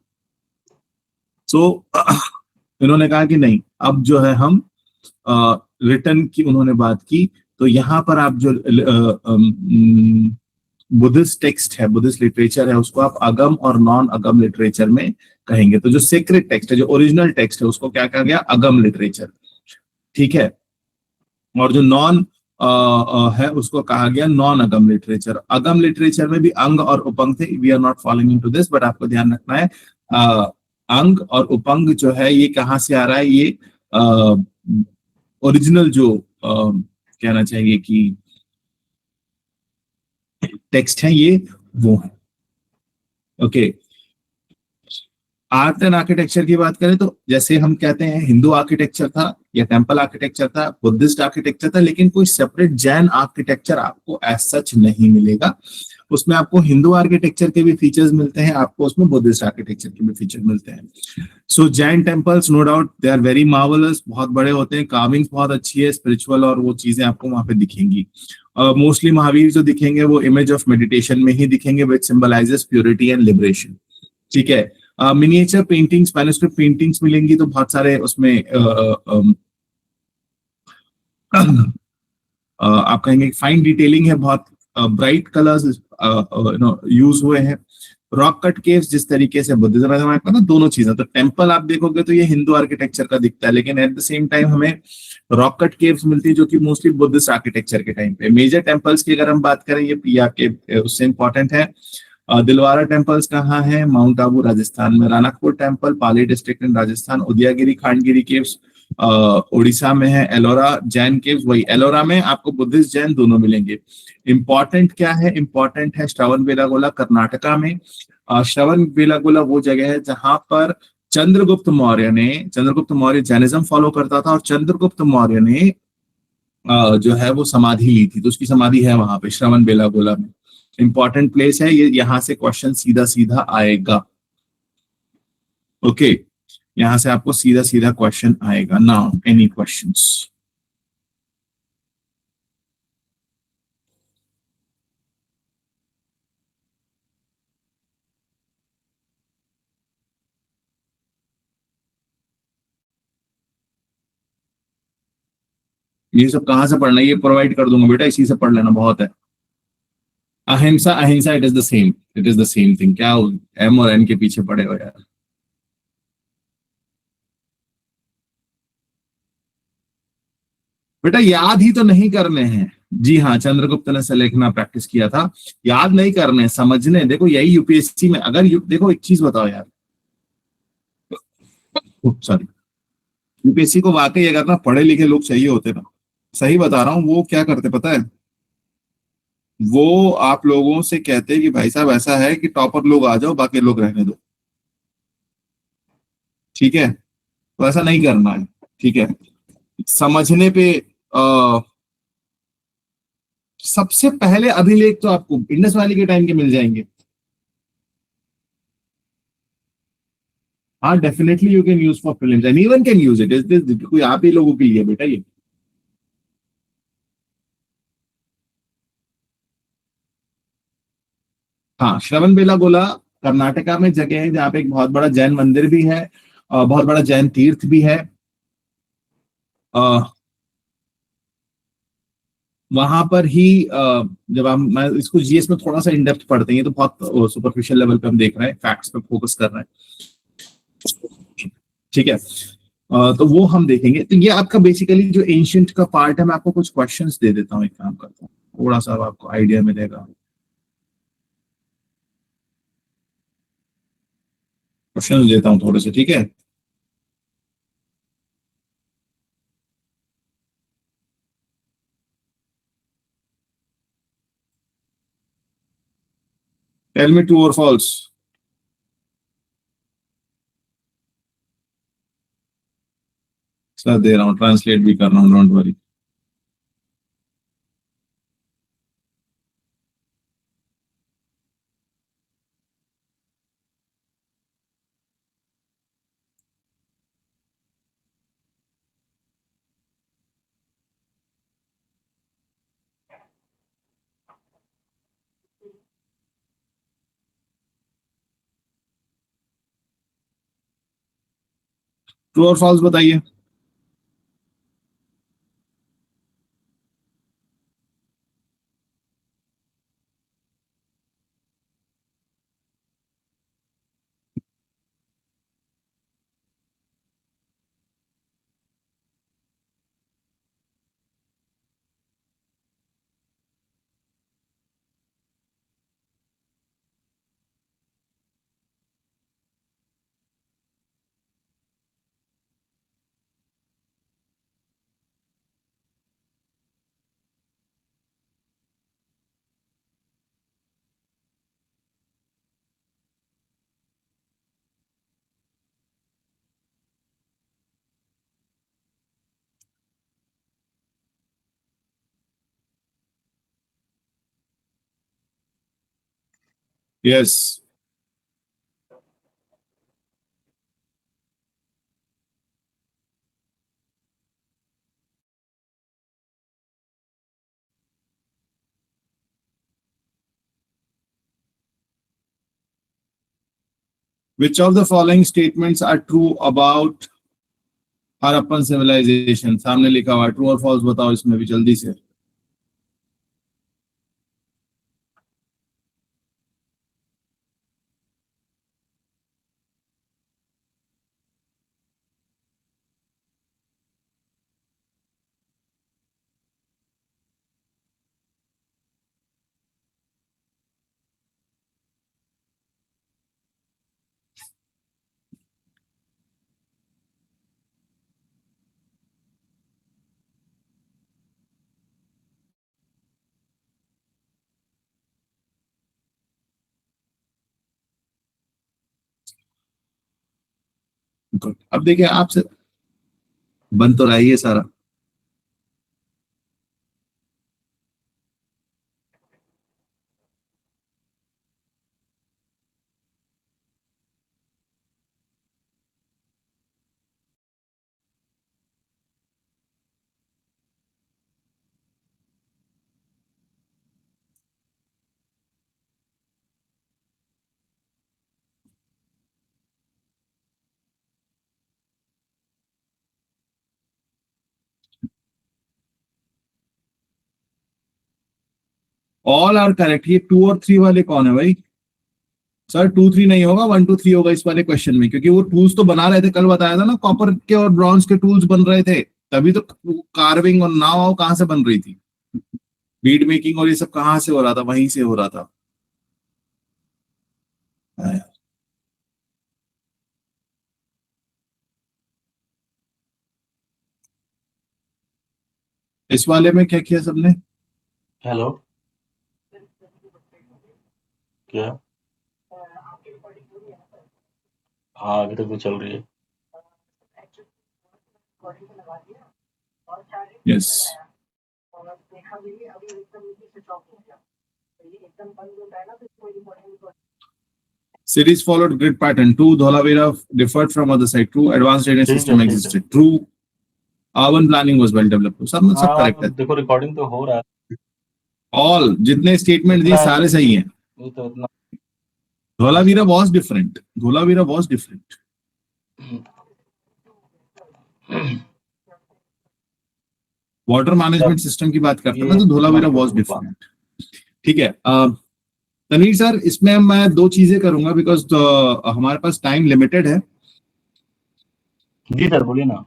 सो इन्होंने कहा कि नहीं, अब जो है हम रिटर्न की उन्होंने बात की। तो यहाँ पर आप जो बुद्धिस्ट टेक्स्ट है, बुद्धिस्ट लिटरेचर है, उसको आप अगम और नॉन अगम लिटरेचर में कहेंगे। तो जो सेक्रेट टेक्स्ट है, जो ओरिजिनल टेक्स्ट है, उसको क्या कहा गया, अगम लिटरेचर, ठीक है। और जो नॉन है उसको कहा गया नॉन अगम लिटरेचर। अगम लिटरेचर में भी अंग और उपंग थे, we are not following into this, but आपको ध्यान रखना है अंग और उपंग जो है ये कहाँ से आ रहा है, ये ओरिजिनल जो कहना चाहिए कि टेक्स्ट है ये वो है, ओके। आर्ट एंड आर्किटेक्चर की बात करें तो जैसे हम कहते हैं हिंदू आर्किटेक्चर था या टेम्पल आर्किटेक्चर था, बुद्धिस्ट आर्किटेक्चर था, लेकिन कोई सेपरेट जैन आर्किटेक्चर आपको एज सच नहीं मिलेगा। उसमें आपको हिंदू आर्किटेक्चर के भी फीचर्स मिलते हैं, आपको उसमें बुद्धिस्ट आर्किटेक्चर के भी फीचर मिलते हैं। So Jain temples no doubt they are very marvellous, बहुत बड़े होते हैं, कार्विंग्स बहुत अच्छी है, स्पिरिचुअल और वो चीजें आपको वहां पे दिखेंगी। मोस्टली महावीर जो दिखेंगे वो इमेज ऑफ मेडिटेशन में ही दिखेंगे, विच सिंबलाइजेस प्योरिटी एंड लिबरेशन, ठीक है। मिनिएचर पेंटिंग्स, मैन्युस्क्रिप्ट पेंटिंग्स मिलेंगी, तो बहुत सारे उसमें आप कहेंगे फाइन डिटेलिंग है, बहुत ब्राइट कलर्स यूज हुए हैं। रॉक कट केव्स, जिस तरीके से बुद्धिज्म में दोनों चीजें, तो टेम्पल आप देखोगे तो ये हिंदू आर्किटेक्चर का दिखता है, लेकिन एट द सेम टाइम हमें रॉक कट केव्स मिलती है जो कि मोस्टली बुद्धिस्ट आर्किटेक्चर के टाइम पे। मेजर टेम्पल्स की अगर हम बात करें, ये पिया के उससे इंपॉर्टेंट है। दिलवारा टेम्पल्स कहाँ है, माउंट आबू राजस्थान में। Ranakpur temple Pali district in Rajasthan. Udayagiri Khandagiri caves Orissa में है। एलोरा जैन केव्स, वही एलोरा में आपको बुद्धिस्ट जैन दोनों मिलेंगे। इंपॉर्टेंट क्या है, इंपॉर्टेंट है श्रवणबेलागोला कर्नाटका में। श्रवणबेलागोला वो जगह है जहां पर चंद्रगुप्त मौर्य जैनिज्म फॉलो करता था, और चंद्रगुप्त मौर्य ने जो है वो समाधि ली थी, तो उसकी समाधि है वहां पे श्रवण बेलागोला में। इंपॉर्टेंट प्लेस है ये, यहाँ से क्वेश्चन सीधा सीधा आएगा। ओके, यहां से आपको सीधा सीधा क्वेश्चन आएगा। Now any questions? ये सब कहाँ से पढ़ना है? ये प्रोवाइड कर दूंगा बेटा, इसी से पढ़ लेना, बहुत है। अहिंसा, अहिंसा, it is the same, it is the same thing. क्या एम और एन के पीछे पड़े हो यार? बेटा याद ही तो नहीं करने हैं। जी हाँ, चंद्रगुप्त ने से लिखना प्रैक्टिस किया था। याद नहीं करने, समझने। देखो यही यूपीएससी में, अगर देखो एक चीज बताओ यार, सॉरी, यूपीएससी को वाकई अगर ना पढ़े लिखे लोग चाहिए होते ना, सही बता रहा हूँ, वो क्या करते पता है? वो आप लोगों से कहते कि भाई साहब ऐसा है कि टॉपर लोग आ जाओ, बाकी लोग रहने दो। ठीक है, तो ऐसा नहीं करना है। ठीक है, समझने पे आ, सबसे पहले अभिलेख तो आपको इंडस वैली के टाइम के मिल जाएंगे। हाँ, definitely you can use for films, anyone can use it. Is कोई आप ही लोगों के लिए बेटा ये। हाँ, श्रवण बेलागोला कर्नाटका में जगह है जहाँ पे एक बहुत बड़ा जैन मंदिर भी है, बहुत बड़ा जैन तीर्थ भी है। वहां पर ही जब हम, मैं इसको जीएस में थोड़ा सा इन डेप्थ पढ़ते हैं, तो बहुत सुपरफिशियल लेवल पे हम देख रहे हैं, फैक्ट्स पे फोकस कर रहे हैं। ठीक है, तो वो हम देखेंगे। तो ये आपका बेसिकली जो एंशियंट का पार्ट है, मैं आपको कुछ क्वेश्चंस दे देता हूँ, एक काम करता हूँ, थोड़ा सा आपको आइडिया मिलेगा। क्वेश्चन देता हूँ थोड़े से, ठीक है? टेल मी ट्रू और फॉल्स। सर दे रहा हूँ, ट्रांसलेट भी कर रहा हूँ, डोंट वरी। ट्रू और फॉल्स बताइए। Yes. Which of the following statements are true about Harappan civilisation? सामने लिखा हुआ है, ट्रू और फॉल्स बताओ इसमें भी जल्दी से। गुड, अब देखिए आपसे बन तो रहा है ये सारा। All are correct. ये 2 और 3 वाले कौन है भाई? सर 2 3 नहीं होगा, 1 2 3 होगा इस वाले क्वेश्चन में, क्योंकि वो टूल्स तो बना रहे थे, कल बताया था ना, कॉपर के और ब्रॉन्ज के टूल्स बन रहे थे, तभी तो कार्विंग और नाव कहाँ से बन रही थी, बीड मेकिंग और ये सब कहाँ से हो रहा था, वहीं से हो रहा था। इस वाले में क्या किया सबने? हेलो, क्या? हाँ, अभी तक तो चल रही है। Yes, cities followed grid pattern. True, Dholavira differed from other side. True, advanced drainage ठीक है, system ठीक है। existed. True, urban planning was well developed. सब हाँ, करेक्ट है। देखो रिकॉर्डिंग तो हो रहा है। ऑल जितने स्टेटमेंट दिए सारे सही हैं। ये तो इतना Dholavira was different. Dholavira was different. Water management system की बात करते हैं ना, तो धोलावीरा was different. ठीक है, तनीर सर इसमें मैं 2 चीजें करूंगा, बिकॉज हमारे पास टाइम लिमिटेड है। जी सर, बोलिए ना।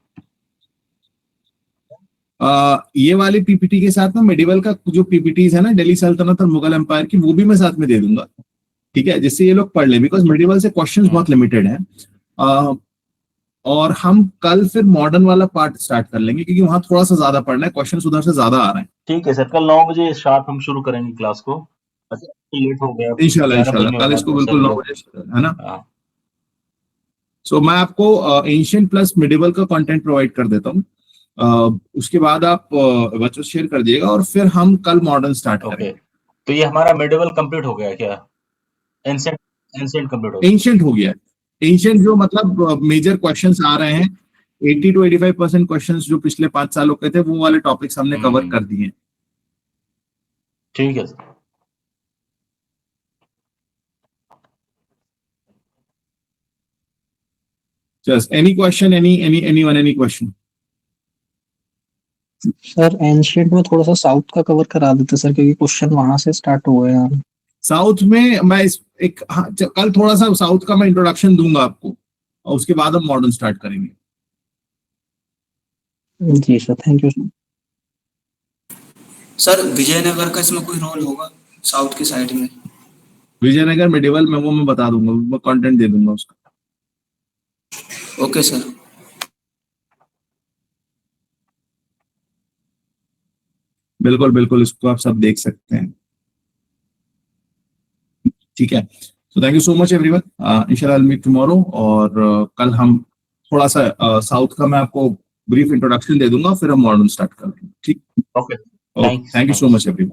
ये वाली पीपीटी के साथ ना मेडिवल का जो पीपीटीज है ना, दिल्ली सल्तनत और मुगल एम्पायर की, वो भी मैं साथ में दे दूंगा, ठीक है, जिससे ये लोग पढ़ ले, बिकॉज मेडिवल से क्वेश्चंस बहुत लिमिटेड है। और हम कल फिर मॉडर्न वाला पार्ट स्टार्ट कर लेंगे, क्योंकि वहां थोड़ा सा ज्यादा पढ़ना है, क्वेश्चन उधर से ज्यादा आ रहे हैं। ठीक है सर, कल 9 बजे शार्प हम शुरू करेंगे क्लास को। लेट हो गया, इंशाल्लाह कल इसको बिल्कुल 9 बजे है ना। हाँ। सो मैं आपको एंशिएंट प्लस मिडिवल का कंटेंट प्रोवाइड कर देता हूँ, उसके बाद आप बच्चों से शेयर कर दिएगा, और फिर हम कल मॉडर्न स्टार्ट करेंगे। तो ये हमारा मिडिवल कंप्लीट हो गया क्या? एंशिएंट कंप्लीट हो गया? एंशिएंट हो गया। एंशिएंट जो मतलब मेजर क्वेश्चंस आ रहे हैं, 80 to 85% क्वेश्चंस जो पिछले 5 सालों के थे, वो वाले टॉपिक्स हमने कवर कर दिए। ठीक है sir. Just any question, anyone, any question? Sir ancient में थोड़ा सा साउथ का कवर करा देते सर, क्योंकि क्वेश्चन वहां से स्टार्ट हुए हैं। साउथ में मैं कल थोड़ा सा साउथ का मैं इंट्रोडक्शन दूंगा आपको, और उसके बाद हम मॉडर्न स्टार्ट करेंगे। जी sir, thank you sir. Sir Vijayanagara का इसमें कोई रोल होगा साउथ की साइड में? विजयनगर मेडिवल में वो मैं बता दूंगा, मैं कंटेंट दे दूंगा उसका। Okay sir. बिल्कुल बिल्कुल, इसको आप सब देख सकते हैं, ठीक है। So thank you so much everyone, इंशाल्लाह आई विल मीट टुमारो, और कल हम थोड़ा सा साउथ का मैं आपको ब्रीफ इंट्रोडक्शन दे दूंगा, फिर हम मॉडर्न स्टार्ट करेंगे, ठीक। Okay, thank you so much everyone.